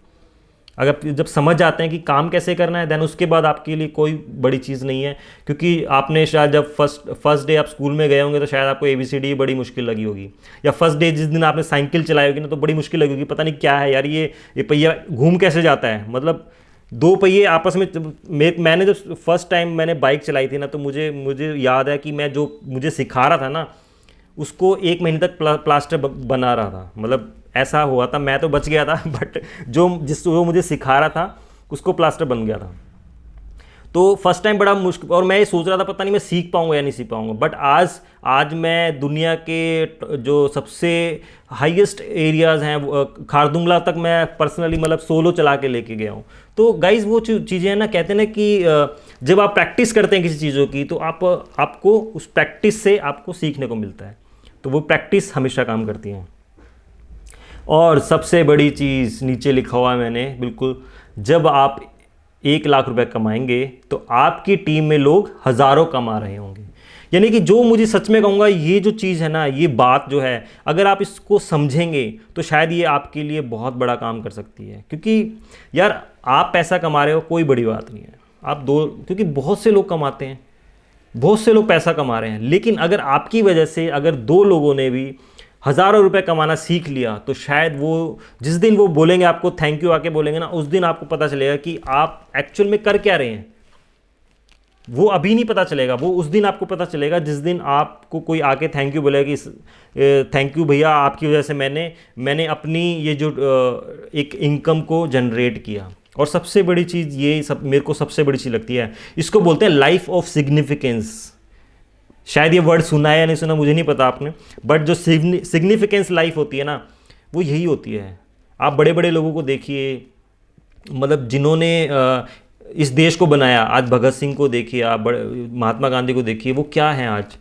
अगर जब समझ जाते हैं कि काम कैसे करना है, देन उसके बाद आपके लिए कोई बड़ी चीज़ नहीं है। क्योंकि आपने शायद जब फर्स्ट डे आप स्कूल में गए होंगे तो शायद आपको ABCD बड़ी मुश्किल लगी होगी, या फर्स्ट डे जिस दिन आपने साइकिल चलाई होगी ना तो बड़ी मुश्किल लगी होगी, पता नहीं क्या है यार ये पहिया घूम कैसे जाता है। मतलब 2 पहिए आपस में। मैंने जब फर्स्ट टाइम मैंने बाइक चलाई थी ना तो मुझे याद है कि मैं जो मुझे सिखा रहा था ना उसको 1 महीने तक प्लास्टर बना रहा था। मतलब ऐसा हुआ था, मैं तो बच गया था बट जो मुझे सिखा रहा था उसको प्लास्टर बन गया था। तो फर्स्ट टाइम बड़ा मुश्किल, और मैं ये सोच रहा था पता नहीं मैं सीख पाऊंगा या नहीं सीख पाऊंगा। बट आज मैं दुनिया के जो सबसे हाईएस्ट एरियाज़ हैं खारदुंगला तक मैं पर्सनली मतलब सोलो चला के लेके गया हूँ। तो गाइज़ वो चीज़ें हैं ना, कहते हैं ना कि जब आप प्रैक्टिस करते हैं किसी चीज़ों की तो आपको उस प्रैक्टिस से आपको सीखने को मिलता है। तो वो प्रैक्टिस हमेशा काम करती है। और सबसे बड़ी चीज़ नीचे लिखा हुआ है मैंने बिल्कुल, जब आप 1 लाख रुपए कमाएंगे तो आपकी टीम में लोग हज़ारों कमा रहे होंगे। यानी कि जो मुझे सच में कहूँगा ये जो चीज़ है ना, ये बात जो है अगर आप इसको समझेंगे तो शायद ये आपके लिए बहुत बड़ा काम कर सकती है। क्योंकि यार आप पैसा कमा रहे हो कोई बड़ी बात नहीं है, क्योंकि बहुत से लोग कमाते हैं, बहुत से लोग पैसा कमा रहे हैं। लेकिन अगर आपकी वजह से अगर 2 लोगों ने भी हज़ारों रुपए कमाना सीख लिया तो शायद वो जिस दिन वो बोलेंगे आपको थैंक यू आके बोलेंगे ना, उस दिन आपको पता चलेगा कि आप एक्चुअल में कर क्या रहे हैं। वो अभी नहीं पता चलेगा, वो उस दिन आपको पता चलेगा जिस दिन आपको कोई आके थैंक यू बोलेगा कि थैंक यू भैया, आपकी वजह से मैंने अपनी ये जो एक इनकम को जनरेट किया। और सबसे बड़ी चीज़ ये मेरे को सबसे बड़ी चीज़ लगती है, इसको बोलते हैं लाइफ ऑफ सिग्निफिकेंस। शायद ये वर्ड सुना है या नहीं सुना मुझे नहीं पता आपने, बट जो सिग्निफिकेंस लाइफ होती है ना वो यही होती है। आप बड़े बड़े लोगों को देखिए, मतलब जिन्होंने इस देश को बनाया, आज भगत सिंह को देखिए, आप महात्मा गांधी को देखिए, वो क्या हैं आज,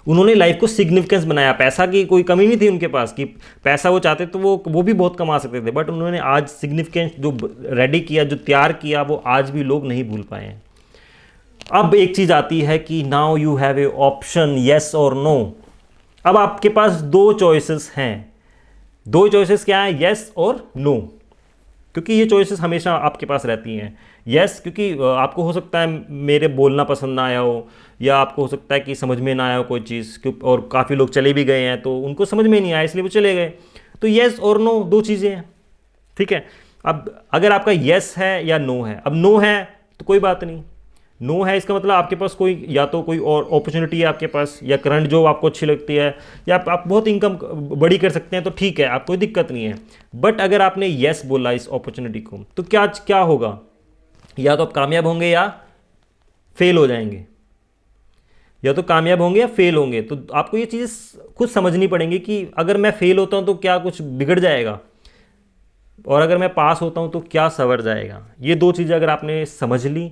उन्होंने लाइफ को सिग्निफिकेंस बनाया। पैसा की कोई कमी नहीं थी उनके पास कि पैसा वो चाहते तो वो भी बहुत कमा सकते थे, बट उन्होंने आज सिग्निफिकेंस जो रेडी किया, जो तैयार किया, वो आज भी लोग नहीं भूल पाए हैं। अब एक चीज़ आती है कि now you have A option yes और नो। अब आपके पास 2 चॉइसेस हैं। 2 चॉइसेस क्या है, येस और नो, क्योंकि ये चॉइसेस हमेशा आपके पास रहती हैं। येस क्योंकि आपको हो सकता है मेरे बोलना पसंद ना आया हो, या आपको हो सकता है कि समझ में ना आया हो कोई चीज़, और काफ़ी लोग चले भी गए हैं तो उनको समझ में नहीं आया इसलिए वो चले गए। तो येस और नो 2 चीज़ें हैं, ठीक है। अब अगर आपका येस है या नो है, अब नो है तो कोई बात नहीं, नो है इसका मतलब आपके पास कोई या तो कोई और अपॉर्चुनिटी है आपके पास, या करंट जॉब आपको अच्छी लगती है, या आप बहुत इनकम बड़ी कर सकते हैं तो ठीक है, आप कोई दिक्कत नहीं है। बट अगर आपने येस बोला इस अपॉर्चुनिटी को तो क्या होगा, या तो आप कामयाब होंगे या फेल हो जाएंगे, या तो कामयाब होंगे या फेल होंगे। तो आपको ये चीज़ खुद समझनी पड़ेंगी कि अगर मैं फेल होता हूँ तो क्या कुछ बिगड़ जाएगा, और अगर मैं पास होता हूँ तो क्या संवर जाएगा। ये 2 चीज़ें अगर आपने समझ ली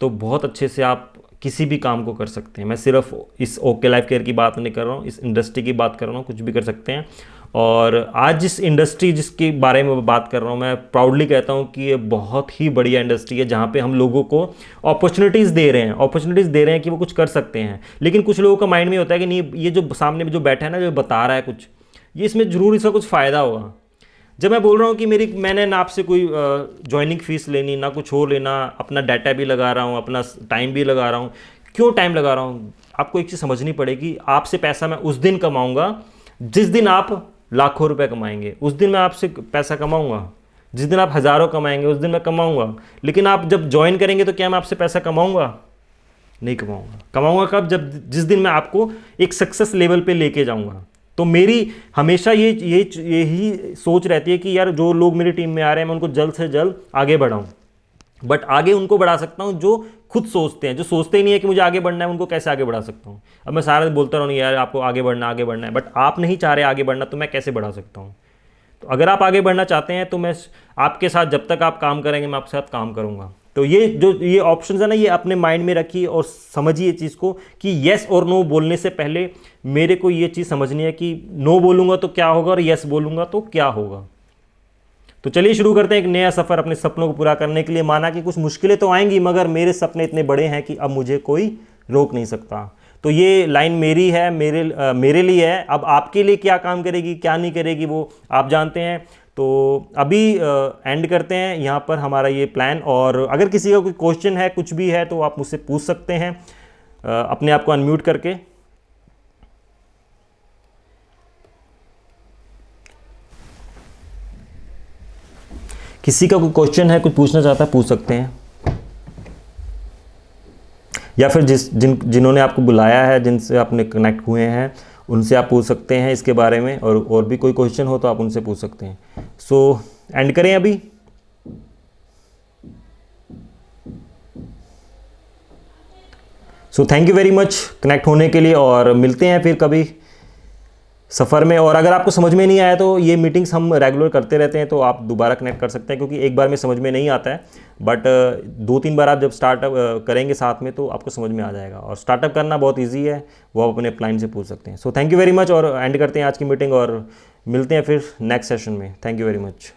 तो बहुत अच्छे से आप किसी भी काम को कर सकते हैं। मैं सिर्फ इस ओके लाइफ केयर की बात नहीं कर रहा हूँ, इस इंडस्ट्री की बात कर रहा हूँ, कुछ भी कर सकते हैं। और आज जिस इंडस्ट्री जिसके बारे में बात कर रहा हूँ, मैं प्राउडली कहता हूँ कि ये बहुत ही बढ़िया इंडस्ट्री है, जहाँ पे हम लोगों को अपॉर्चुनिटीज़ दे रहे हैं कि वो कुछ कर सकते हैं। लेकिन कुछ लोगों का माइंड में होता है कि नहीं, ये जो सामने जो बैठा है ना, जो बता रहा है कुछ, ये इसमें ज़रूर इसका कुछ फ़ायदा होगा। जब मैं बोल रहा हूँ कि मैंने ना आपसे कोई ज्वाइनिंग फ़ीस लेनी, ना कुछ और लेना, अपना डाटा भी लगा रहा हूँ, अपना टाइम भी लगा रहा हूँ। क्यों टाइम लगा रहा हूँ, आपको एक चीज़ समझनी पड़ेगी, आपसे पैसा मैं उस दिन कमाऊँगा जिस दिन आप लाखों रुपए कमाएंगे, उस दिन मैं आपसे पैसा कमाऊंगा। जिस दिन आप हज़ारों कमाएंगे उस दिन मैं कमाऊंगा। लेकिन आप जब ज्वाइन करेंगे तो क्या मैं आपसे पैसा कमाऊंगा? नहीं कमाऊंगा। कमाऊंगा कब? जब जिस दिन मैं आपको एक सक्सेस लेवल पे लेके जाऊंगा। तो मेरी हमेशा यही सोच रहती है कि यार जो लोग मेरी टीम में आ रहे हैं मैं उनको जल्द से जल्द आगे बढ़ाऊं। बट आगे उनको बढ़ा सकता हूं जो खुद सोचते हैं। जो सोचते ही नहीं है कि मुझे आगे बढ़ना है, उनको कैसे आगे बढ़ा सकता हूं? अब मैं सारा दिन बोलता रहूँ यार आपको आगे बढ़ना है, बट आप नहीं चाह रहे आगे बढ़ना, तो मैं कैसे बढ़ा सकता हूँ? तो अगर आप आगे बढ़ना चाहते हैं तो मैं आपके साथ जब तक आप काम करेंगे मैं आपके साथ काम करूँगा। तो ये ऑप्शंस है ना, ये अपने माइंड में रखिए और समझिए चीज़ को कि येस और नो बोलने से पहले मेरे को ये चीज़ समझनी है कि नो बोलूँगा तो क्या होगा और येस बोलूँगा तो क्या होगा। तो चलिए शुरू करते हैं एक नया सफ़र अपने सपनों को पूरा करने के लिए। माना कि कुछ मुश्किलें तो आएंगी, मगर मेरे सपने इतने बड़े हैं कि अब मुझे कोई रोक नहीं सकता। तो ये लाइन मेरी है, मेरे लिए है। अब आपके लिए क्या काम करेगी क्या नहीं करेगी वो आप जानते हैं। तो अभी एंड करते हैं यहाँ पर हमारा ये प्लान। और अगर किसी का कोई क्वेश्चन है, कुछ भी है, तो आप मुझसे पूछ सकते हैं अपने आप को अनम्यूट करके। किसी का कोई क्वेश्चन है, कुछ पूछना चाहता है, पूछ सकते हैं। या फिर जिन्होंने आपको बुलाया है, जिनसे आपने कनेक्ट हुए हैं, उनसे आप पूछ सकते हैं इसके बारे में। और भी कोई क्वेश्चन हो तो आप उनसे पूछ सकते हैं। सो एंड करें अभी। So thank you very much connect होने के लिए, और मिलते हैं फिर कभी सफ़र में। और अगर आपको समझ में नहीं आया तो ये मीटिंग्स हम रेगुलर करते रहते हैं, तो आप दोबारा कनेक्ट कर सकते हैं, क्योंकि एक बार में समझ में नहीं आता है। बट 2-3 बार आप जब स्टार्टअप करेंगे साथ में तो आपको समझ में आ जाएगा। और स्टार्टअप करना बहुत ईजी है, वो आप अपने क्लाइंट से पूछ सकते हैं। So thank you very much, और एंड करते हैं आज की मीटिंग और मिलते हैं फिर नेक्स्ट सेशन में। Thank you very much.